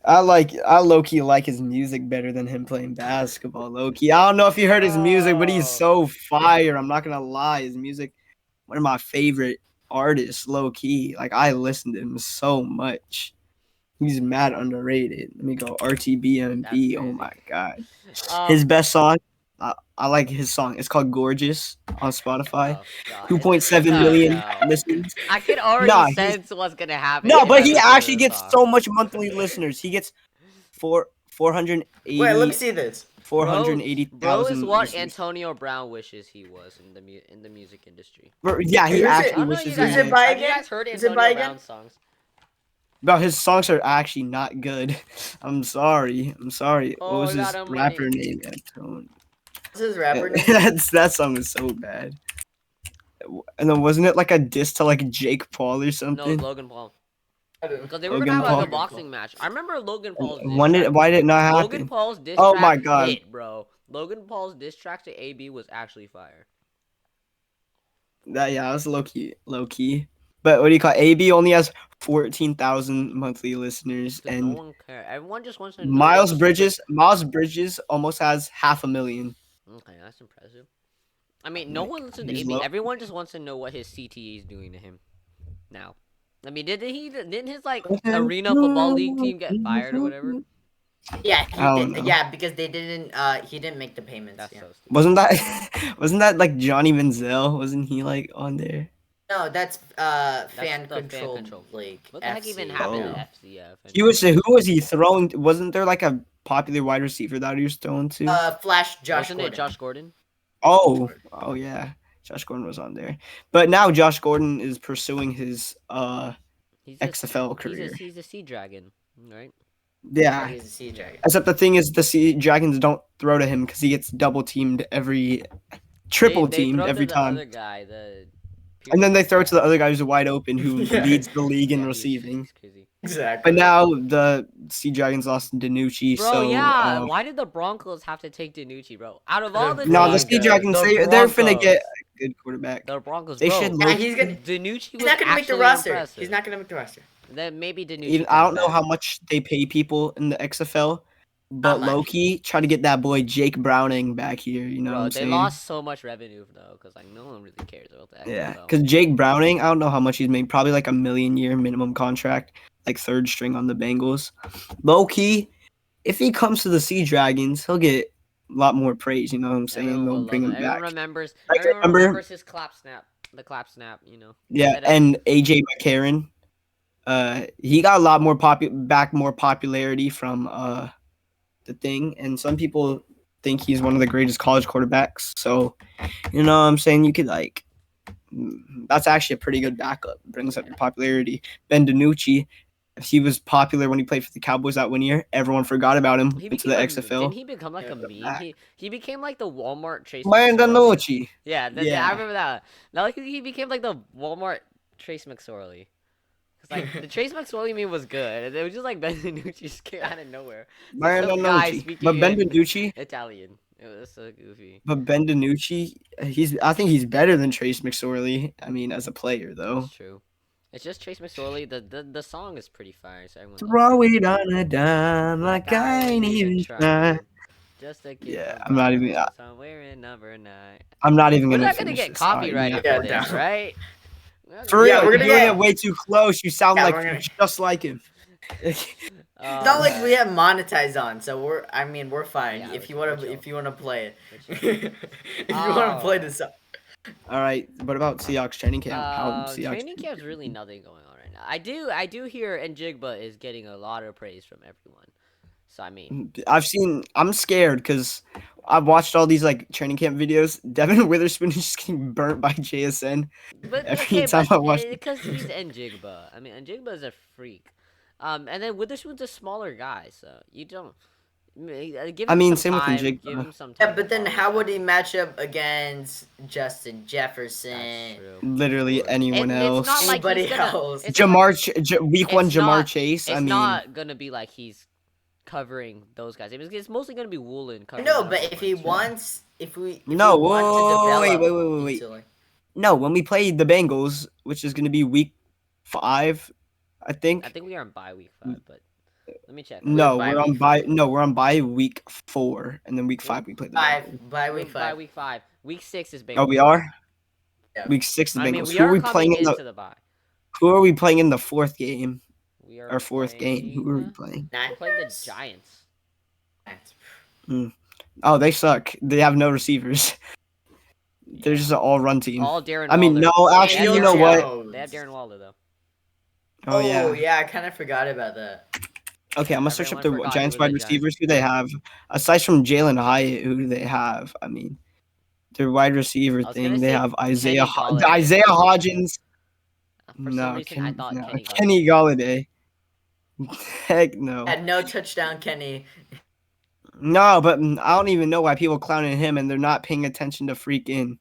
I low key like his music better than him playing basketball. Low key, I don't know if you heard his music, but he's so fire. I'm not gonna lie, his music, one of my favorite artists. Low key, like I listen to him so much. He's mad underrated. Let me go RTBMB. Oh my god, his best song. I like his song. It's called "Gorgeous" on Spotify. Oh, God. 2.7 No, million no. listens. I could already Nah, he's- sense what's gonna happen. No, if but I he listen to actually this gets song. so much monthly listeners. He gets 480. Wait, let me see this. 480,000. Bro is what listeners. Antonio Brown wishes he was in the music industry. Yeah, he Who's it? I actually don't know. wishes You he guys, Is it was. by have you again? guys heard Is it Antonio by again? Brown's songs? No, his songs are actually not good. I'm sorry. What Oh, was his God almighty. rapper name? Antonio. What's his rapper name? That song was so bad. And then wasn't it like a diss to like Jake Paul or No, something? Logan Paul. I don't know. Because they were Logan gonna have like a Paul. boxing match. I remember Logan Paul's diss When track. why did it not happen? Logan Paul's diss Oh track my God. hit, bro. Logan Paul's diss track to AB was actually fire. That was low key. But what do you call it? AB only has 14,000 monthly listeners, No and one cares. Everyone just wants to know. Miles what Bridges almost has 500,000. Okay, that's impressive. I mean, no one listens to he's AB. low. Everyone just wants to know what his CTE is doing to him now. I mean, didn't his like Okay. arena football league team get fired or whatever? Yeah, I he don't did. know. Yeah, because they didn't. He didn't make the payments. That's Yeah. so stupid. Wasn't that like Johnny Manziel? Wasn't he like on there? No, that's fan the fan control control league. What the heck even FC. happened Oh. to FCF? Who was he throwing? Wasn't there like a popular wide receiver that he was throwing to? Flash Josh Wasn't Gordon. it Josh Gordon? Oh yeah, Josh Gordon was on there. But now Josh Gordon is pursuing his He's XFL career. He's a Sea Dragon, right? Yeah. He's a Sea Dragon. Except the thing is, the Sea Dragons don't throw to him because he gets double teamed triple teamed throw to every the time. Other guy, And then they throw it to the other guy who's wide open, who Yeah. leads the league in Yeah, receiving. he's crazy. Exactly. But now the Sea Dragons lost Danucci, Bro, so yeah. Why did the Broncos have to take Danucci, bro? Out of all the no, the teams, Sea Dragons the they're finna Broncos. get a good quarterback. The Broncos, They bro. should Yeah, look. he's gonna. Danucci He's was not gonna make the actually roster. impressive. He's not gonna make the roster. Then maybe Danucci. Even I don't comes know back. how much they pay people in the XFL, but Not much. Loki try to get that boy Jake Browning back here. You know Bro, what I'm they saying? lost so much revenue though, because like no one really cares about that. Yeah, NFL. because Jake Browning, I don't know how much he's made. Probably like $1 million year minimum contract, like third string on the Bengals. Low key, if he comes to the Sea Dragons, he'll get a lot more praise. You know what I'm saying? Everyone They'll will bring love him it. Everyone back. remembers. I Everyone remember- remembers his clap snap. The clap snap. You know. Yeah, That- and AJ McCarron, he got a lot more more popularity from the thing, and some people think he's one of the greatest college quarterbacks. So, you know what I'm saying? You could like, that's actually a pretty good backup. Brings up your popularity. Ben DiNucci, he was popular when he played for the Cowboys that 1 year. Everyone forgot about him. He Went to the became XFL. Didn't he become like a meme? He became like the Walmart Trace. Ben McSorley. DiNucci. Yeah, Yeah. I remember that. Now like he became like the Walmart Trace McSorley. Cause like the Trace McSorley meme was good, and it was just like Ben DiNucci just came out of nowhere. Ben Some guy DiNucci. speaking But Ben in DiNucci. Italian. It was so goofy. But Ben DiNucci, I think he's better than Trace McSorley. I mean, as a player though. That's true. It's just Trace McSorley. The song is pretty fire. So everyone Throw it on a dime like I ain't even trying. Just a kid Yeah, from I'm not even- Boston, somewhere in number 9. I'm not even We're gonna. not gonna finish get this song. copyrighted Yeah, for this, no. right? For real, Yeah, we're you're gonna doing get- it way too close. You sound Yeah, like we're gonna- just like him. It's not like we have monetized on, so we're fine. Yeah, if you we're wanna chill. if you wanna play it, We're if you wanna play this song. All right, what about Seahawks training camp? How Seahawks Training camp's really nothing going on right now. I do hear Njigba is getting a lot of praise from everyone. So I mean, I'm scared because I've watched all these like training camp videos. Devon Witherspoon is just getting burnt by JSN But every okay, time but I watch. because he's Njigba. I mean, Njigba is a freak. And then Witherspoon's a smaller guy, so you don't give I him mean, some same with time. Njigba. Give him some time. Yeah, to but then follow how his would he path. match up against Justin That's Jefferson? true. Literally anyone And else. it's not like Anybody he's gonna. else? It's not like- Week 1 it's Jamar not- Chase. It's I mean, not gonna be like he's covering those guys. It's mostly gonna be Woolen covering. No, that but whole if he bunch. wants, if we No, want to whoa, wait, develop wait. into, like- no, when we play the Bengals, which is going to be week 5, I think. I think we are on bye week 5, but let me check. No, We're we're on week bye. No, we're on bye week 4, and then week 5 we play the Bengals. by We're week on bye 5. week 5. Week 6 is Bengals. Oh, we are. Yeah. Week 6 the Bengals. I mean, we Who are are we coming playing in into the? the bye. Who are we playing in the 4th game? We are Our 4th game. Who are we playing? We're playing the Giants. Oh, they suck. They have no receivers. They're just an all-run team. All Darren. I mean, Waller. no, They actually, have you know Darren what? Waller. They have Darren Waller though. Oh yeah. I kind of forgot about that. Okay, I'm gonna search up the Everyone forgot Giants who was wide the receivers. Who they have? Aside from Jalen Hyatt, who do they have? I mean, their wide receiver I was gonna thing. They say have Isaiah Kenny Galladay. Isaiah Hodgins. For some reason, I thought Kenny. Kenny Galladay. Heck no. Had no touchdown, Kenny. No, but I don't even know why people clowning him and they're not paying attention to freaking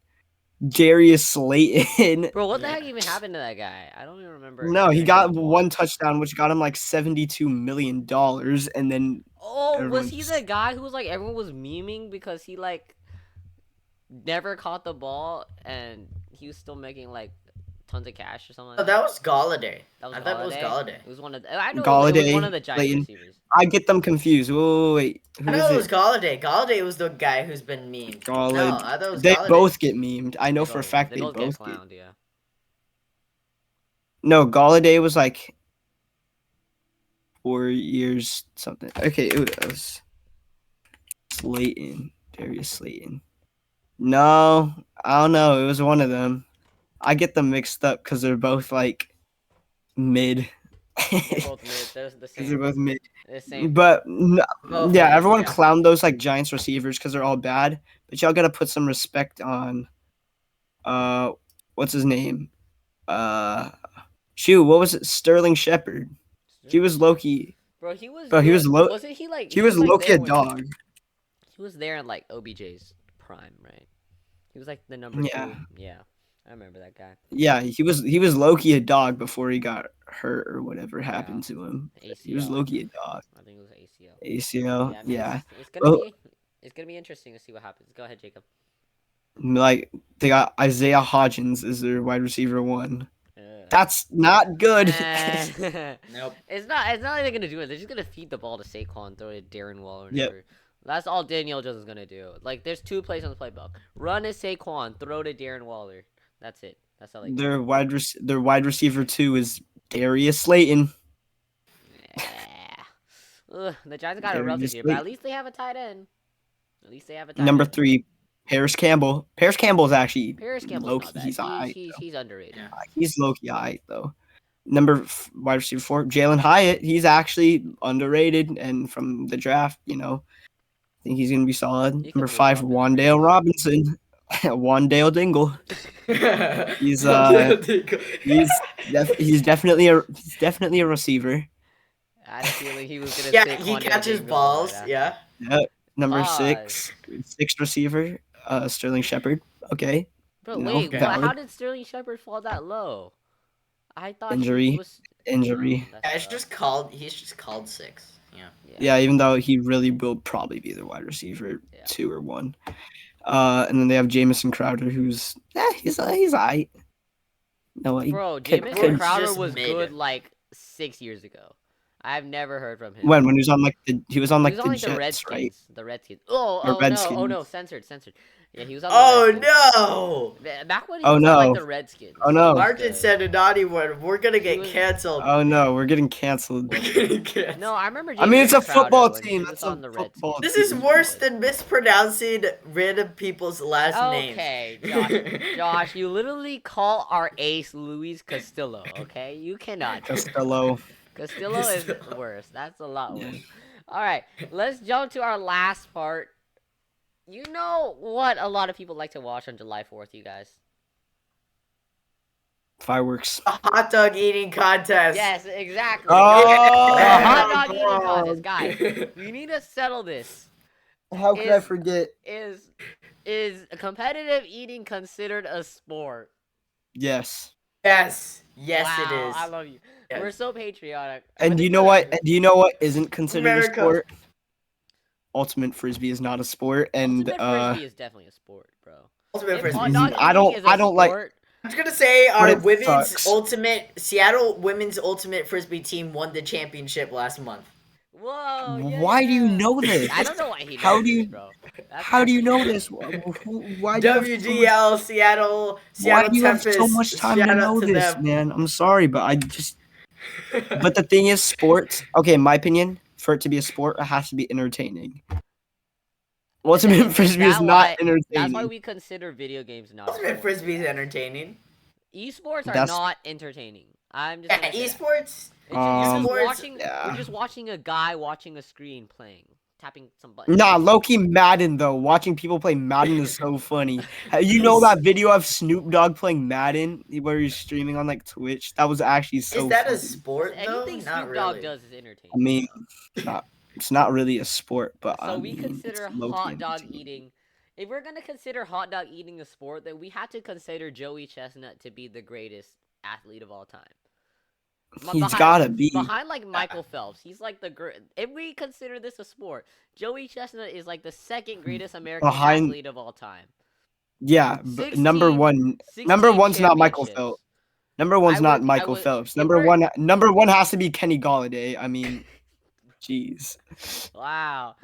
Darius Slayton. Bro, what the heck even happened to that guy? I don't even remember. No, he hearing got him one once. touchdown, which got him like $72 million, and then Oh, was everyone he just- the guy who was like everyone was memeing because he like never caught the ball and he was still making like tons of cash or something? Oh, Like that was Galladay. That was I thought it was Galladay. It was one of the, I know it was Galladay, one of the Giants Slayton. receivers. I get them confused. Wait. Who I know is it was it? Galladay. Galladay was the guy who's been memed. No, Galladay. I thought it was They Galladay. both get memed. I know for a So, fact they both both get get. clowned. Yeah. No, Galladay was like 4 years something. Okay, it was Slayton, Darius Slayton. No, I don't know. It was one of them. I get them mixed up because they're both like mid. They're both mid. They're the 'Cause same. they're both mid. The same. But no, Both yeah, mid, everyone yeah. clowned those like Giants receivers because they're all bad. But y'all gotta put some respect on. What's his name? Shoot, what was it? Sterling Shepard. He was Loki. Bro, he was. Bro, he was good. low- Wasn't he like? He was like, Loki there a when- dog. He was there in like OBJ's prime, right? He was like the number Yeah. 2. Yeah, I remember that guy. Yeah, he was Loki a dog before he got hurt or whatever happened to him. He was ACL. Loki a dog. I think it was ACL. ACL. I mean, Yeah. It's gonna Well- be. It's gonna be interesting to see what happens. Go ahead, Jacob. Like they got Isaiah Hodgins as their wide receiver 1. Uh, That's not good. Nope. It's not even gonna do it. They're just gonna feed the ball to Saquon, throw it to Darren Waller. Yep. Whatever. That's all Daniel Jones is gonna do. Like, there's 2 plays on the playbook: run to Saquon, throw to Darren Waller. That's it. That's all they. Their wide receiver 2 is Darius Slayton. Ugh, the Giants got a rough this Darius year, but at Slayton. least they have a tight end. At least they have a tight Number end. 3, Paris Campbell. Paris Campbell is actually Paris Campbell's low-key. not bad. He's alright. He's underrated. Yeah. He's low-key alright though. Wide receiver 4, Jalen Hyatt. He's actually underrated, and from the draft, I think he's gonna be solid. You can Number move 5, on to the Wandale Robinson. Wandale Dingle. He's he's definitely a receiver. I had a feeling he was gonna. Yeah, say he Quandale catches Dingle balls. right after. Yeah. Yep. Number Five. 6 receiver, Sterling Shepard. Okay. Bro, No, wait, valid. how did Sterling Shepard fall that low? I thought Injury. he was Injury. That's Yeah, it's tough. just called. He's just called 6. Yeah. Yeah, even though he really will probably be the wide receiver Yeah. 2 or 1. And then they have Jamison Crowder, who's he's alright. No, he Bro, could- Jamison could- Crowder just was mid. good like 6 years ago. I've never heard from him. when he was on like the he was on like the Jets, Redskins. right? The Redskins. Oh, Or oh no, oh no, Redskins. censored. Yeah, he was on. The Oh Redskins. no! Back when he Oh, was on no. like the Redskins. Oh, no. he was Martin good. said a naughty word. We're gonna get was- canceled. Oh no, we're getting canceled. We're gonna get- No, I remember. I mean, it's a Jamison Crowder football when he team. was That's on a the football Redskins. This is team. worse than mispronouncing random people's last names. Okay, Josh, you literally call our ace Luis Castillo. Okay, you cannot. Costello. Castillo is worse. That's a lot worse. All right, let's jump to our last part. You know what a lot of people like to watch on July 4th, you guys? Fireworks. A hot dog eating contest. Yes, exactly. Oh, The hot dog come eating contest, on. guys. We need to settle this. How could I Is- forget? Is competitive eating considered a sport? Yes. Yes, Wow, it is. I love you. Yes. We're so patriotic. And But do you this know is- what? And do you know what isn't considered America. a sport? Ultimate frisbee is not a sport, and Ultimate frisbee is definitely a sport, bro. Ultimate If frisbee. hot dog I don't- eating is a I don't like- sport, I was gonna say our it women's sucks. Seattle women's ultimate frisbee team won the championship last month. Whoa. Why do you yeah. know this? I don't know why he knows How do you- this, bro. That's How do you know actually- this? Why do you have so much- WGL Seattle Why do you have Tempest. so much time to shout out know to this, them. man? I'm sorry, but I just. But the thing is, sports. Okay, in my opinion, for it to be a sport, it has to be entertaining. Ultimate frisbee is That not why- entertaining. That's why we consider video games not. Ultimate sports. frisbee is entertaining. Esports are That's- not entertaining. I'm just. Yeah, gonna say that. esports. You're Esports, yeah. just watching a guy watching a screen playing, tapping some buttons. Nah, low-key Madden though. Watching people play Madden is so funny. You know that video of Snoop Dogg playing Madden where he's streaming on like Twitch? That was actually so Is that funny. a sport though? Anything Not Snoop really. Dogg does is entertaining. I mean, it's not really a sport, but So I we mean, consider it's low-key hot dog entertaining. eating. If we're gonna consider hot dog eating a sport, then we have to consider Joey Chestnut to be the greatest athlete of all time. He's gotta be. Behind like Michael Phelps, he's like the if we consider this a sport, Joey Chestnut is like the second greatest American Behind- athlete of all time. Yeah, number 16 one. Number 16 one's not Michael championships. Phelps. Number one's I not would- Michael would- Phelps. if Number we're- one has to be Kenny Galladay. I mean, jeez. Wow.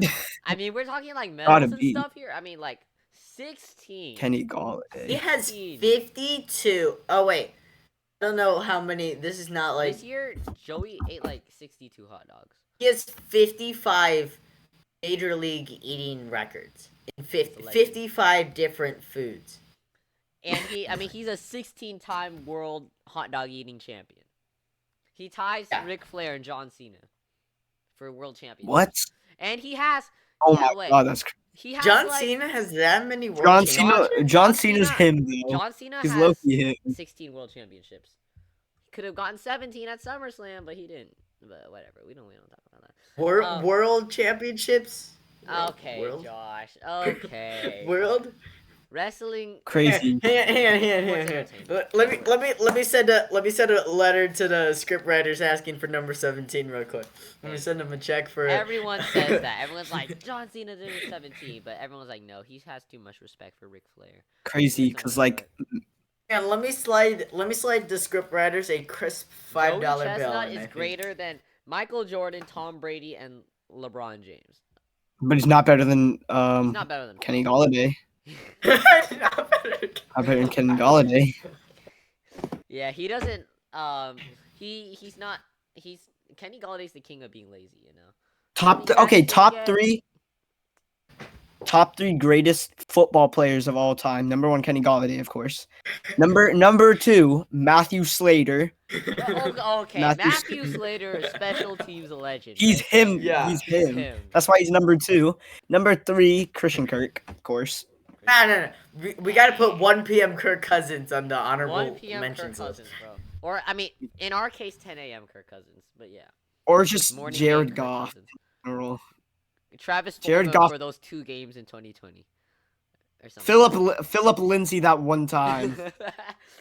I mean, we're talking like Gotta medals and be. stuff here. I mean, like 16. Kenny He Galladay. has 16. 52. Oh wait, I don't know how many. This is not like This year, Joey ate like 62 hot dogs. he has 55 major league eating records in That's a legend. 55 different foods. And he's a 16-time world hot dog eating champion. He ties Yeah. Ric Flair and John Cena for world championship. What? And he has Oh Yeah, my wait. god, that's crazy. he has John like, Cena has that many world John championships? Cena. John John Cena's Cena- him though. John Cena He's has low-key him. 16 world championships. He could have gotten 17 at SummerSlam, but he didn't. But whatever, we don't talk about that. World championships. Okay, World. Josh. Okay. World. Wrestling. Crazy. Hang Sports on. entertainment. Let me send a letter to the script writers asking for number 17 real quick. Let me send them a check for Everyone says that. Everyone's like, John Cena did it 17, but everyone's like, no, he has too much respect for Ric Flair. Crazy, cause like And let me slide the script writers a crisp $5 Joey bill. Chestnut in, I is think. greater than Michael Jordan, Tom Brady, and LeBron James. but he's not better than He's not better than Kenny Galladay. Not better. Not better than Kenny Galladay. Yeah, he doesn't. He's not. He's Kenny Galladay's the king of being lazy. You know. Top He okay, has to top get- three. Top three greatest football players of all time. Number one, Kenny Galladay, of course. Number two, Matthew Slater. Okay, Matthew Matthew Slater, special teams legend. He's right? him. Yeah. He's He's him. him. That's why he's number two. Number three, Christian Kirk, of course. No. We got to put 1 p.m. Kirk Cousins on the honorable 1 p.m. Kirk mentions list. Cousins, bro. Or I mean, in our case, 10 a.m. Kirk Cousins. But yeah, Or just morning Jared game Kirk Goff. Cousins. in general. Travis Jared Fulgham Goff- for those 2 games in 2020. Or something. Philip Lindsay that one time. Bro,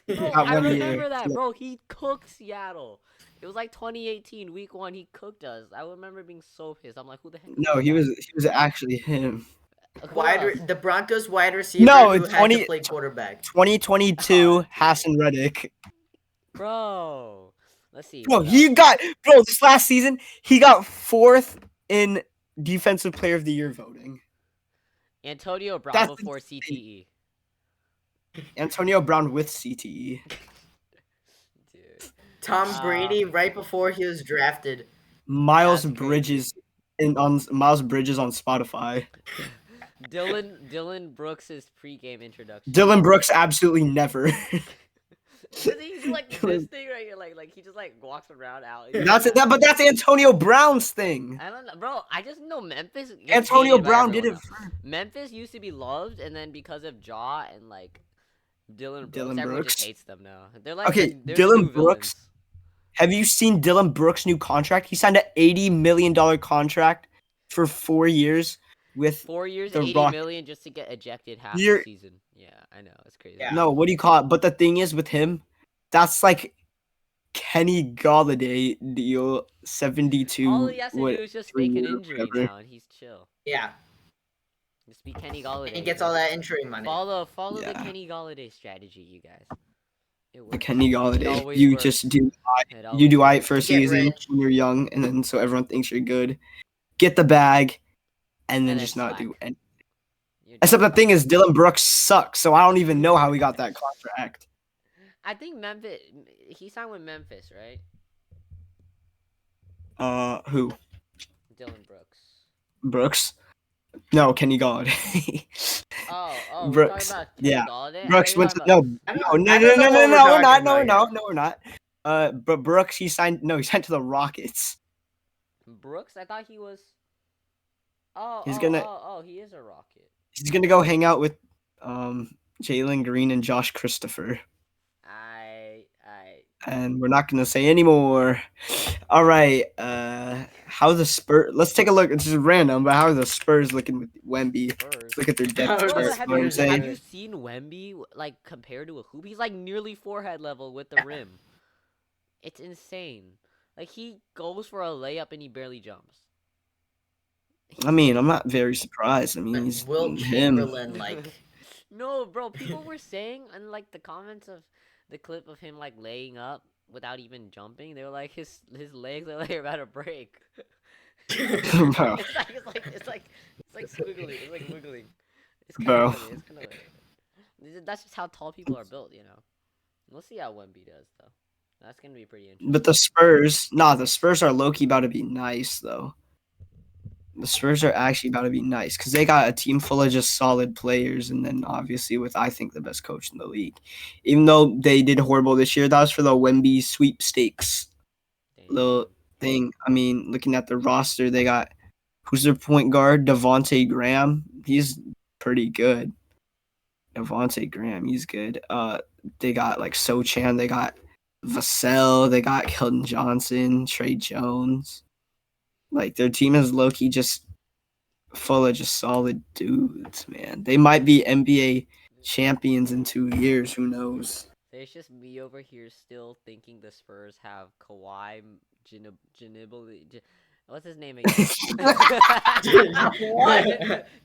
That I one remember year. that, bro. He cooked Seattle. It was like 2018, week 1. He cooked us. I remember being so pissed. I'm like, who the heck? No, he was actually him. Who else? The Broncos wide receiver No, who it's had 20 to play quarterback. 2022 Hassan Reddick. Bro. Let's see. Bro, what he else? got this last season. He got 4th in Defensive Player of the Year voting. Antonio Brown That's before E. CTE. Antonio Brown with CTE. Dude. Tom Ah. Brady right before he was drafted. Miles That's crazy. Bridges on Spotify. Dylan Brooks' pregame introduction. Dylan Brooks absolutely never. Does he do like this thing right here? Like he just like walks around out. That's it. But that's Antonio Brown's thing. I don't know, bro. I just know Memphis gets Antonio hated by Brown did everyone it now. for Memphis used to be loved, and then because of Jaw and like Dylan Brooks, Dylan everyone just Brooks. hates them now. They're like Okay, they're the new Dylan villains. Brooks. Have you seen Dylan Brooks' new contract? He signed an $80 million contract for 4 years with 4 years, the 80 Rock. million just to get ejected half the You're- season. Yeah, I know it's crazy. Yeah. No, what do you call it? But the thing is with him, that's like Kenny Galladay deal 72. All he has to do is just 3 fake an years, injury whatever. now, and he's chill. Yeah. Just be Kenny Galladay. And he gets all that injury money. Follow the Yeah. Kenny Galladay strategy, you guys. It The works. Kenny It Galladay. always You works. just do It you always do works. it for a Get season rich. when you're young, and then so everyone thinks you're good. Get the bag, and then And just then not do slack. anything. You're Except the done. thing is, Dylan Brooks sucks, so I don't even know how he got that contract. I think Memphis. He signed with Memphis, right? Who? Dylan Brooks. Brooks? No, Kenny Galladay. Oh, Brooks. we're talking about Kenny Yeah. Galladay? Brooks went to I don't- no, I no, thought no, that's no, what no, we're no, we're talking not, about no, here. no, we're not. But Brooks, he signed to the Rockets. Brooks? I thought he was. Oh, He's gonna- he is a Rocket. He's gonna go hang out with Jalen Green and Josh Christopher. And we're not gonna say anymore. All right. How the Spurs? Let's take a look. It's just random, but how are the Spurs looking with Wemby? Spurs. Look at their depth Bro, chart. the You know what I'm Spurs saying? Have you seen Wemby like compared to a hoop? He's like nearly forehead level with the rim. It's insane. Like he goes for a layup and he barely jumps. I mean, I'm not very surprised. I mean, he's Wilt him. Chamberlain, like, No, bro. People were saying in like the comments of the clip of him like laying up without even jumping, they were like his legs are like about to break. Bro. It's like squiggly. It's like wiggling. It's kind Bro. of funny. It's kind of that's just how tall people are built, you know. We'll see how Wemby does though. That's gonna be pretty interesting. But the Spurs are low-key about to be nice though. The Spurs are actually about to be nice because they got a team full of just solid players, and then obviously with I think the best coach in the league. Even though they did horrible this year, that was for the Wemby sweepstakes little thing. I mean, looking at the roster, they got who's their point guard? Devontae Graham. He's pretty good. Devontae Graham, he's good. They got like Sochan, they got Vassell, they got Keldon Johnson, Trey Jones. Like their team is low-key just full of just solid dudes, man. They might be NBA champions in 2 years. Who knows? There's just me over here still thinking the Spurs have Kawhi, Ginobili, what's his name again?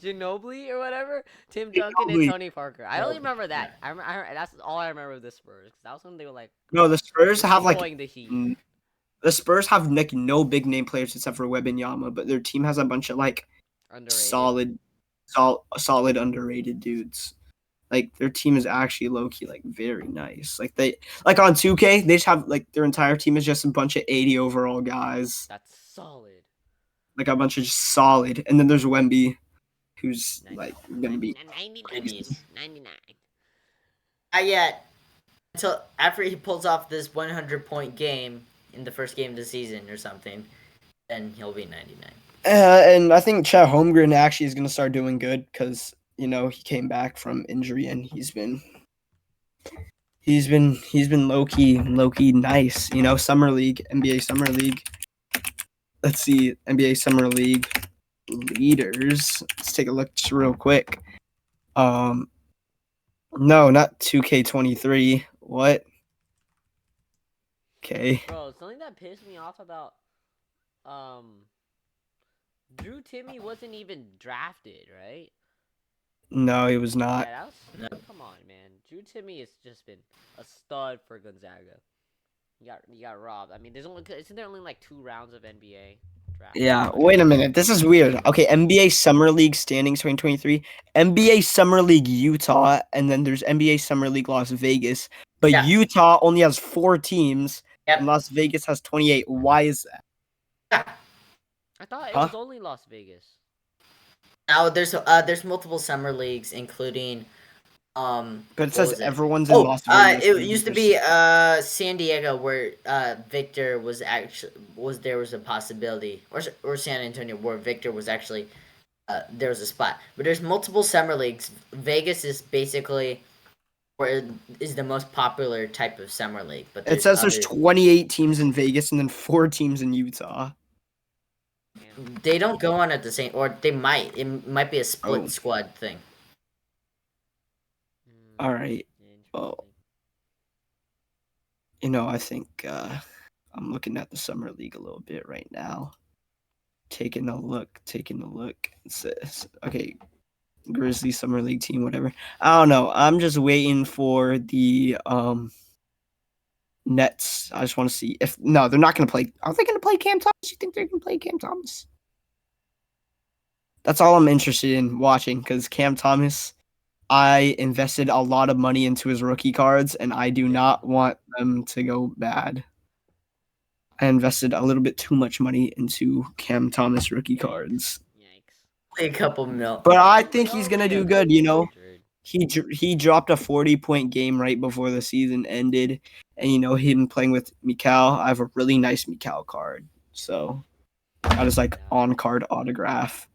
Ginobili or whatever. Tim Duncan and Ginobili. Tony Parker. I only remember that. That's all I remember of the Spurs. 'Cause that was when they were like No, the Spurs have like destroying the Heat. the Spurs have like no big name players except for Wembanyama, but their team has a bunch of like Underrated. solid underrated dudes. Like their team is actually low key like very nice. Like they like on 2K, they just have like their entire team is just a bunch of 80 overall guys. That's solid. Like a bunch of just solid. And then there's Wemby, who's like gonna be 99. not yet. Until after he pulls off this 100-point game in the first game of the season or something, then he'll be 99. and I think Chet Holmgren actually is gonna start doing good because you know he came back from injury and he's been low key nice. You know, summer league, NBA summer league. Let's see, NBA summer league leaders. Let's take a look just real quick. No, not 2K23. What? Okay. Bro, something that pissed me off about Drew Timmy wasn't even drafted, right? No, he was not. Yeah, that was, come on, man. Drew Timmy has just been a stud for Gonzaga. You got robbed. I mean, isn't there only like 2 rounds of NBA draft? Yeah, wait a minute. This is weird. Okay, NBA Summer League standings 2023, NBA Summer League Utah, and then there's NBA Summer League Las Vegas. But Yeah. Utah only has 4 teams, Yep. and Las Vegas has 28. Why is that? Yeah. I thought it Huh? was only Las Vegas. Now there's multiple summer leagues, including But it what says was it? everyone's in Oh, Las Vegas. it used to be San Diego where Victor was there was a possibility, or San Antonio where Victor was actually there was a spot. But there's multiple summer leagues. Vegas is basically where is the most popular type of summer league. But It says there's 28 teams in Vegas and then 4 teams in Utah. They don't go on at the same, or they might. It might be a split squad thing. All right. Well, I think I'm looking at the summer league a little bit right now. Taking a look. It says, okay, Grizzly summer league team, whatever. I don't know. I'm just waiting for the Nets. I just want to see if they're not going to play. Are they going to play Cam Thomas? You think they're going to play Cam Thomas? That's all I'm interested in watching because Cam Thomas, I invested a lot of money into his rookie cards, and I do not want them to go bad. I invested a little bit too much money into Cam Thomas rookie cards. Yikes. A couple mil. But I think he's going to do good, He dropped a 40-point game right before the season ended. And, him playing with Mikal, I have a really nice Mikal card. So, that is like on-card autograph.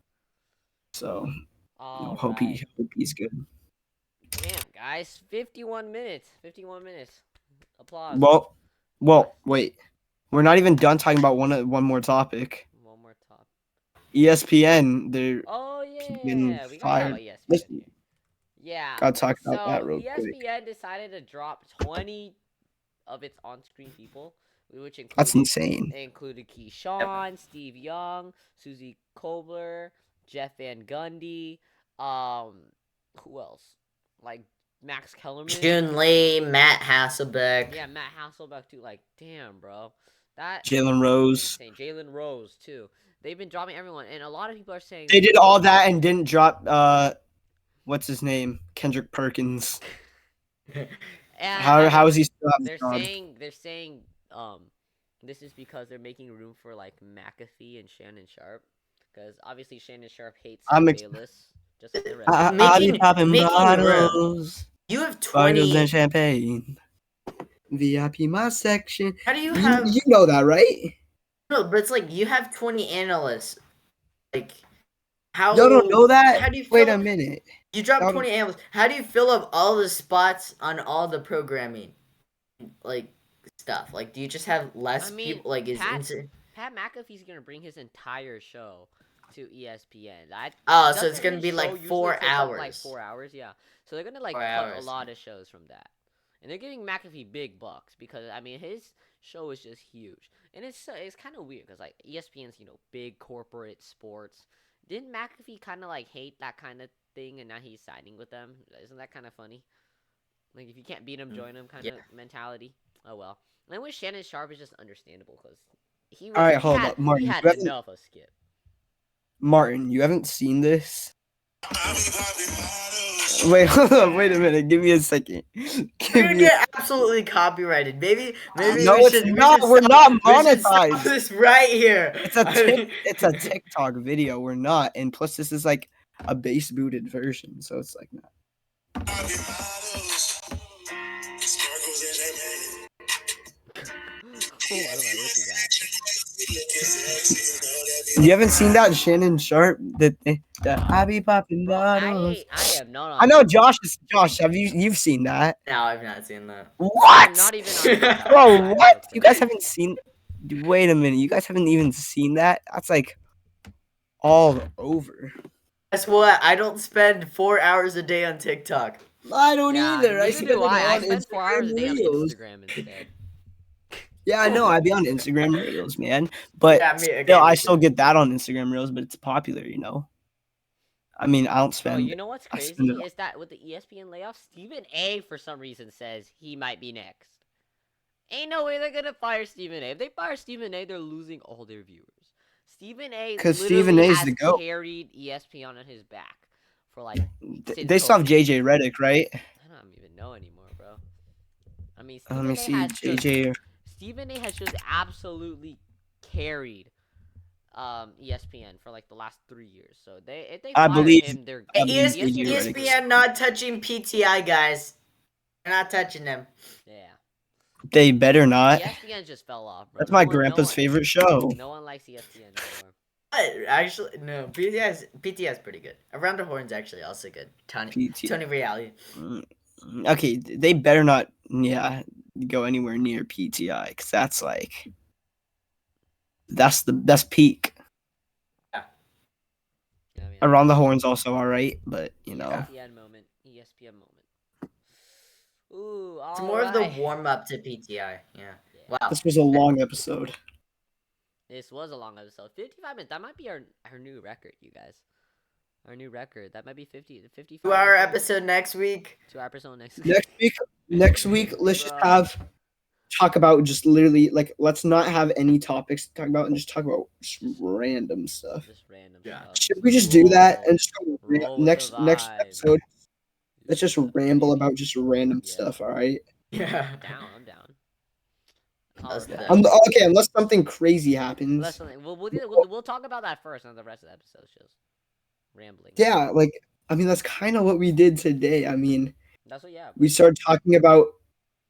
So, hope he's good. Damn, guys. 51 minutes. 51 minutes. Applause. Well, wait. We're not even done talking about one more topic. One more topic. ESPN, they're getting fired. We gotta talk about ESPN. Yeah. Gotta talk about that real ESPN quick. decided to drop 20 of its on-screen people, which included, that's insane. It included Keyshawn, Steve Young, Susie Kobler, Jeff Van Gundy, who else? Like Max Kellerman, June Lee, Matt Hasselbeck. Yeah, Matt Hasselbeck too. Like, damn, bro. That Jalen Rose. Jalen Rose too. They've been dropping everyone, and a lot of people are saying they did all that and didn't drop what's his name? Kendrick Perkins. How is he still out? They're saying this is because they're making room for like McAfee and Shannon Sharp, because obviously Shannon Sharp hates Bayless. Just like the rest. Making bottles. You have 20 bottles and champagne. VIP my section. How do you have? You know that, right? No, but it's like you have 20 analysts. Like, how? You don't know that? How do you wait a minute? You dropped 20 analysts. How do you fill up all the spots on all the programming, like stuff? Like, do you just have less people? Like, Pat McAfee's gonna bring his entire show to ESPN. So it's gonna be like 4 hours. Like 4 hours, yeah. So they're gonna like cut a lot of shows from that, and they're giving McAfee big bucks because his show is just huge, and it's kind of weird because like ESPN's big corporate sports. Didn't McAfee kind of like hate that kind of thing, and now he's signing with them? Isn't that kind of funny? Like, if you can't beat him, join him kind of mentality. Oh well. And I wish Shannon Sharp is just understandable because hold up, Martin. He had enough of Skip. Martin, you haven't seen this? Wait, hold on. Wait a minute. Give me a second. You're gonna get absolutely copyrighted. Maybe no, it's not. We're not monetized. This right here. It's a TikTok video. We're not. And plus, this is like a base booted version, so it's like not. You haven't seen that Shannon Sharp? The I be popping bottles. I am not. I know Josh. Have you've seen that? No, I've not seen that. What? I'm not even on Bro, what? You guys haven't seen? Wait a minute. You guys haven't even seen that? That's like all over. Guess what? I don't spend 4 hours a day on TikTok. I don't either. I spend 4 hours a day on Instagram instead. Yeah, I know. I be on Instagram Reels, man. But I still get that on Instagram Reels, but it's popular, I mean, I don't spend. You know what's crazy is that with the ESPN layoff, Stephen A. for some reason says he might be next. Ain't no way they're gonna fire Stephen A. If they fire Stephen A., they're losing all their viewers. Stephen A. Because Stephen A. is the GOAT. Carried ESPN on his back for like. They still have JJ Redick, right? I don't even know anymore, bro. I mean, let me see JJ. Stephen A. has just absolutely carried ESPN for like the last 3 years. So if they I fire believe. him, they're I believe they do, ESPN right? ESPN not touching PTI, guys. They're not touching them. Yeah. They better not. ESPN just fell off, bro. That's my grandpa's favorite show. No one likes ESPN anymore. Actually, no. PTS pretty good. Around the Horn's actually also good. Tony Reality. Okay, they better not. Yeah, go anywhere near PTI because that's like that's peak. Yeah. I mean, Around the Horn's also all right, but you know. ESPN moment. ESPN moment. Ooh, It's all more of the right. warm up to PTI. Yeah. Wow. This was a long episode. This was a long episode. 55 minutes. That might be our new record, you guys. Our new record. That might be 55. 2-hour episode next week. 2-hour episode next Next week, let's just Bro. talk about just literally like let's not have any topics to talk about and just talk about just random stuff. Just random Yeah. stuff. Should we just do that Roll. and just go Roll with next the next vibe. episode? Let's just Yeah, ramble baby. about just random Yeah. stuff. All right. Yeah. I'm down. Let's do Alright. that. Okay, unless something crazy happens. We'll talk about that first, and the rest of the episode is just rambling. Yeah, like I mean that's kind of what we did today. I mean, That's what. Yeah. we started talking about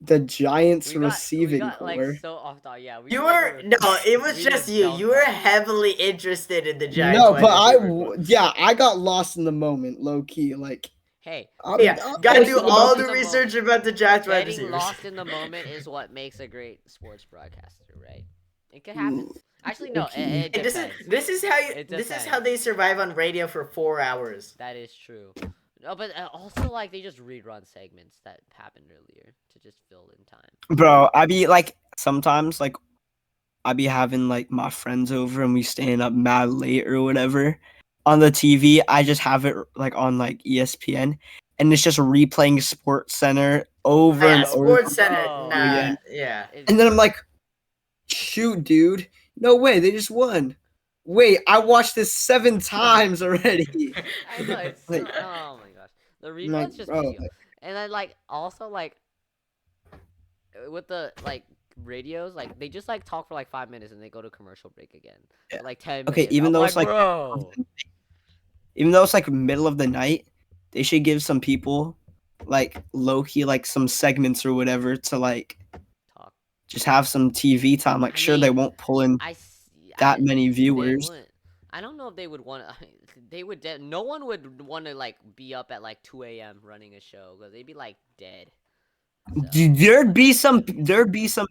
the Giants We got receiving like core. so off top. Yeah. We You like, were no, it was we just just you. jumped You were on it. heavily interested in the Giants. No, wide but receiver core. I got lost in the moment, low key. Like, Hey, Yeah, I'm gotta lost do in the all moment. the moment. research about the Giants wide getting receivers. lost in the moment is what makes a great sports broadcaster, right? It can happen. Actually, no. Okay. It Hey, depends. this is how It this is depends. how they survive on radio for 4 hours. That is true. No, but also like they just rerun segments that happened earlier to just fill in time. Bro, I be like sometimes like I be having like my friends over and we staying up mad late or whatever. On the TV, I just have it like on like ESPN and it's just replaying Sports Center over Yeah, and over. Sports Center. Bro. Nah, Again. yeah. And then I'm like, shoot, dude. No way, they just won. Wait, I watched this 7 times already. I know it's Like- oh my gosh, the I'm reruns like, just bro, piss you off. And then like also like with the like radios, like they just like talk for like 5 minutes and they go to commercial break again. Yeah. For, like 10 Okay, minutes. even I'm though like, it's, like, bro. even though it's like middle of the night, they should give some people like low key like some segments or whatever to like Talk. just have some TV time. Like I sure they mean, won't pull in I see, that many they viewers. wouldn't. I don't know if they would want to. They would. No one would want to like be up at like 2 a.m. running a show because they'd be like dead. So, There'd be some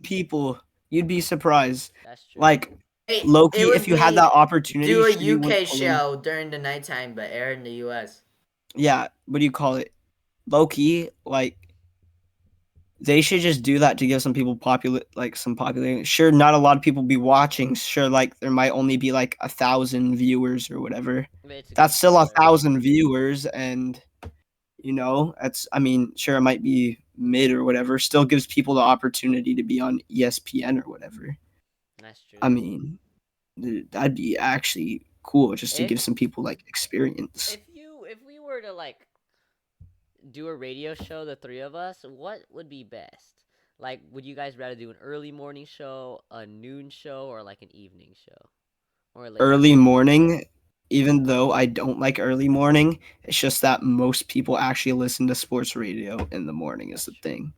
people. You'd be surprised. that's true. Like Hey, low it key, would if you had be that opportunity, do a sure you would UK pull in. show during the nighttime, but air in the US. Yeah, what do you call it? Low key, like they should just do that to give some people some popularity. Sure, not a lot of people be watching. Sure, like there might only be like 1,000 viewers or whatever. But it's a That's good still sport. 1,000 viewers, and you know, I mean, sure, it might be mid or whatever. Still gives people the opportunity to be on ESPN or whatever. That's true. I mean, that'd be actually cool just to If- give some people like experience. if we were to like do a radio show, the three of us, what would be best? Like, would you guys rather do an early morning show, a noon show, or like an evening show, or a late Early morning, even though I don't like early morning, it's just that most people actually listen to sports radio in the morning is the thing.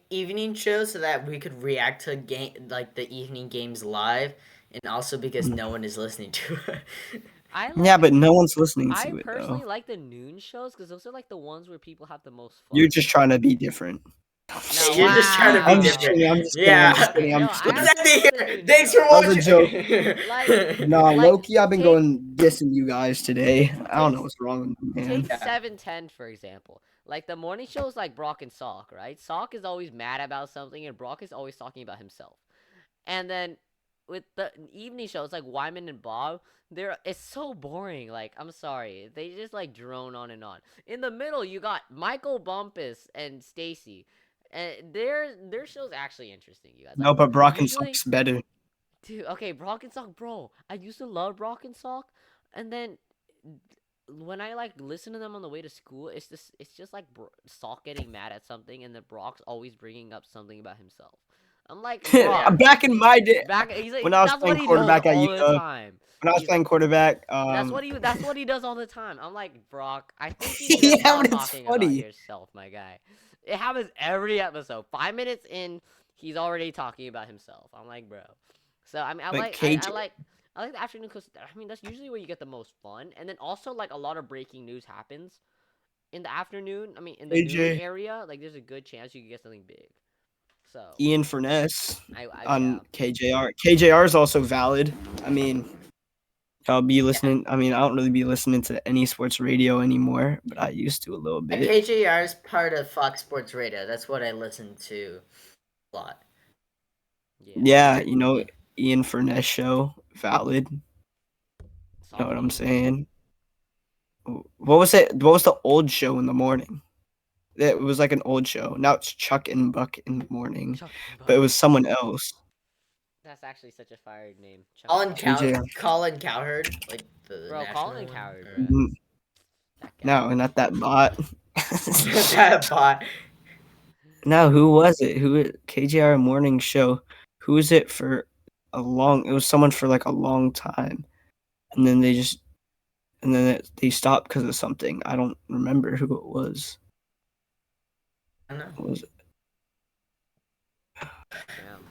Evening shows so that we could react to like the evening games live, and also because no one is listening to it. I like, Yeah, but no one's listening I to it personally though. like the noon shows because those are like the ones where people have the most fun. You're just trying to be different. No, You're just trying to be I'm just different. kidding. I'm just Yeah. kidding. I'm No, just I kidding. What's that actually here? like Thanks for That was a watching. Like- Nah, like, Loki, I've been take- going dissing you guys today. I don't know what's wrong with me, man. Take 7:10 for example. Like the morning show is like Brock and Salk, right? Salk is always mad about something, and Brock is always talking about himself. And then with the evening show, it's like Wyman and Bob. It's so boring. Like I'm sorry, they just like drone on and on. In the middle, you got Michael Bumpus and Stacy, and their show's actually interesting. You guys. No, Like, but Brock and usually- Salk's better. Dude, okay, Brock and Salk, bro. I used to love Brock and Salk, and then when I like listen to them on the way to school, it's just like Salk getting mad at something, and then Brock's always bringing up something about himself. I'm like, Brock. Back in my day, He's like, when I was that's what playing he does quarterback at all the Utah, time. when I was He's- playing quarterback, That's what he does all the time. I'm like, Brock, I think you need to yeah, stop but it's talking about funny. yourself, my guy. It happens every episode. 5 minutes in, he's already talking about himself. I'm like, bro. So I mean, But I KJ, like the afternoon because I mean that's usually where you get the most fun, and then also like a lot of breaking news happens in the afternoon. I mean, in the noon KJ, area, like there's a good chance you could get something big. So Ian Furness yeah. on KJR. KJR is also valid. I mean, I'll be listening. I mean, I don't really be listening to any sports radio anymore, but I used to a little bit. KJR is part of Fox Sports Radio. That's what I listen to a lot. Yeah, you know, Ian Furness show, valid. Know what I'm saying? What was it? What was the old show in the morning? It was like an old show. Now it's Chuck and Buck in the morning, but it was someone else. That's actually such a fire name. Colin Cowherd, like the Bro, national Colin one? Cowherd, Or- bro. No, not that bot. that bot. No, who was it? KJR morning show? Who was it for a long? It was someone for like a long time, and then they stopped because of something. I don't remember who it was. I don't know. What was it? Damn.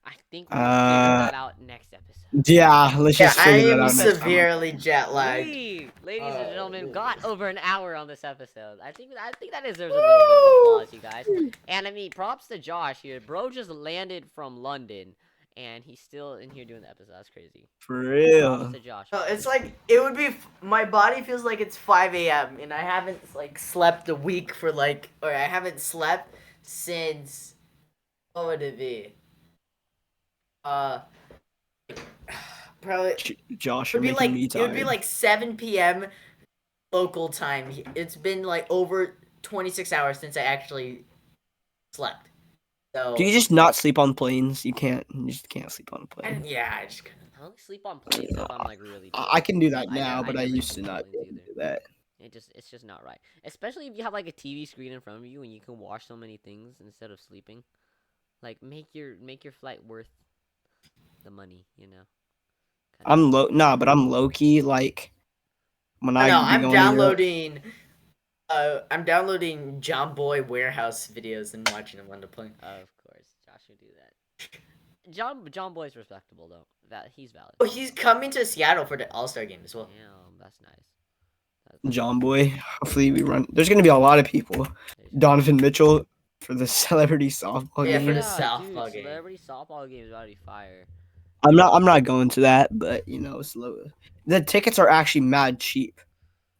I think we'll figure that out next episode. Yeah, let's just I figure that am out next time. severely jet lagged. We, ladies and gentlemen, Oh. got over an hour on this episode. I think that deserves a little bit of applause, you guys. And I mean, props to Josh here. Bro just landed from London, and he's still in here doing the episode. That's crazy. For real. Props to Josh. No, it's like it would be. My body feels like it's 5 a.m. and I haven't like slept a week or I haven't slept since. What would it be? Probably. Josh, It you're would making me it would be tired. like 7 p.m. local time. It's been like over 26 hours since I actually slept. So. Do you just not sleep on planes? You just can't sleep on a plane. Yeah, I just couldn't. I only sleep on planes if I'm like really. I can do that I now, but I never used to sleep on not be planes able to either. do that. It's just not right. Especially if you have like a TV screen in front of you and you can watch so many things instead of sleeping. Like make your flight worth the money, you know. But I'm low key like when I No, be I'm going to Europe- downloading. I'm downloading John Boy Warehouse videos and watching them on the plane. Of course, Josh would do that. John Boy's respectable though. That he's valid. Oh, he's coming to Seattle for the All-Star game as well. Damn, that's nice. John Boy. Hopefully we run. There's gonna be a lot of people. Donovan Mitchell for the celebrity softball Yeah, game. for the softball game. Celebrity softball game is about to be fire. I'm not going to that, but you know, it's low. The tickets are actually mad cheap.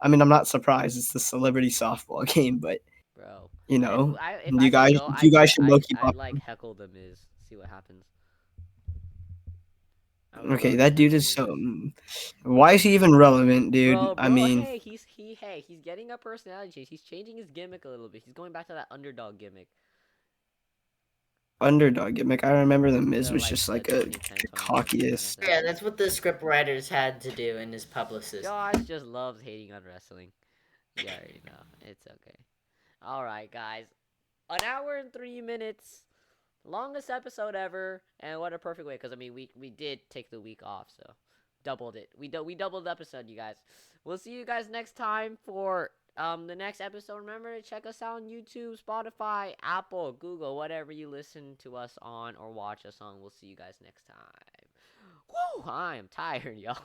I mean, I'm not surprised. It's the celebrity softball game, but Bro, you know, if you I guys, could go, you guys should low key. I'd like heckle the Miz. See what happens. Okay, that dude is so. Why is he even relevant, dude? Bro, I mean, hey, he's getting a personality change. He's changing his gimmick a little bit. He's going back to that underdog gimmick. underdog gimmick. I remember the Miz So, was like, just the like 2010, a cockiest. Yeah, that's what the script writers had to do and his publicist. Josh just loves hating on wrestling. You already know. It's okay. Alright, guys. An hour and 3 minutes. Longest episode ever. And what a perfect way. Because, I mean, we did take the week off. So, doubled it. We doubled the episode, you guys. We'll see you guys next time for the next episode. Remember to check us out on YouTube, Spotify, Apple, Google, whatever you listen to us on or watch us on. We'll see you guys next time. Woo! I am tired, y'all.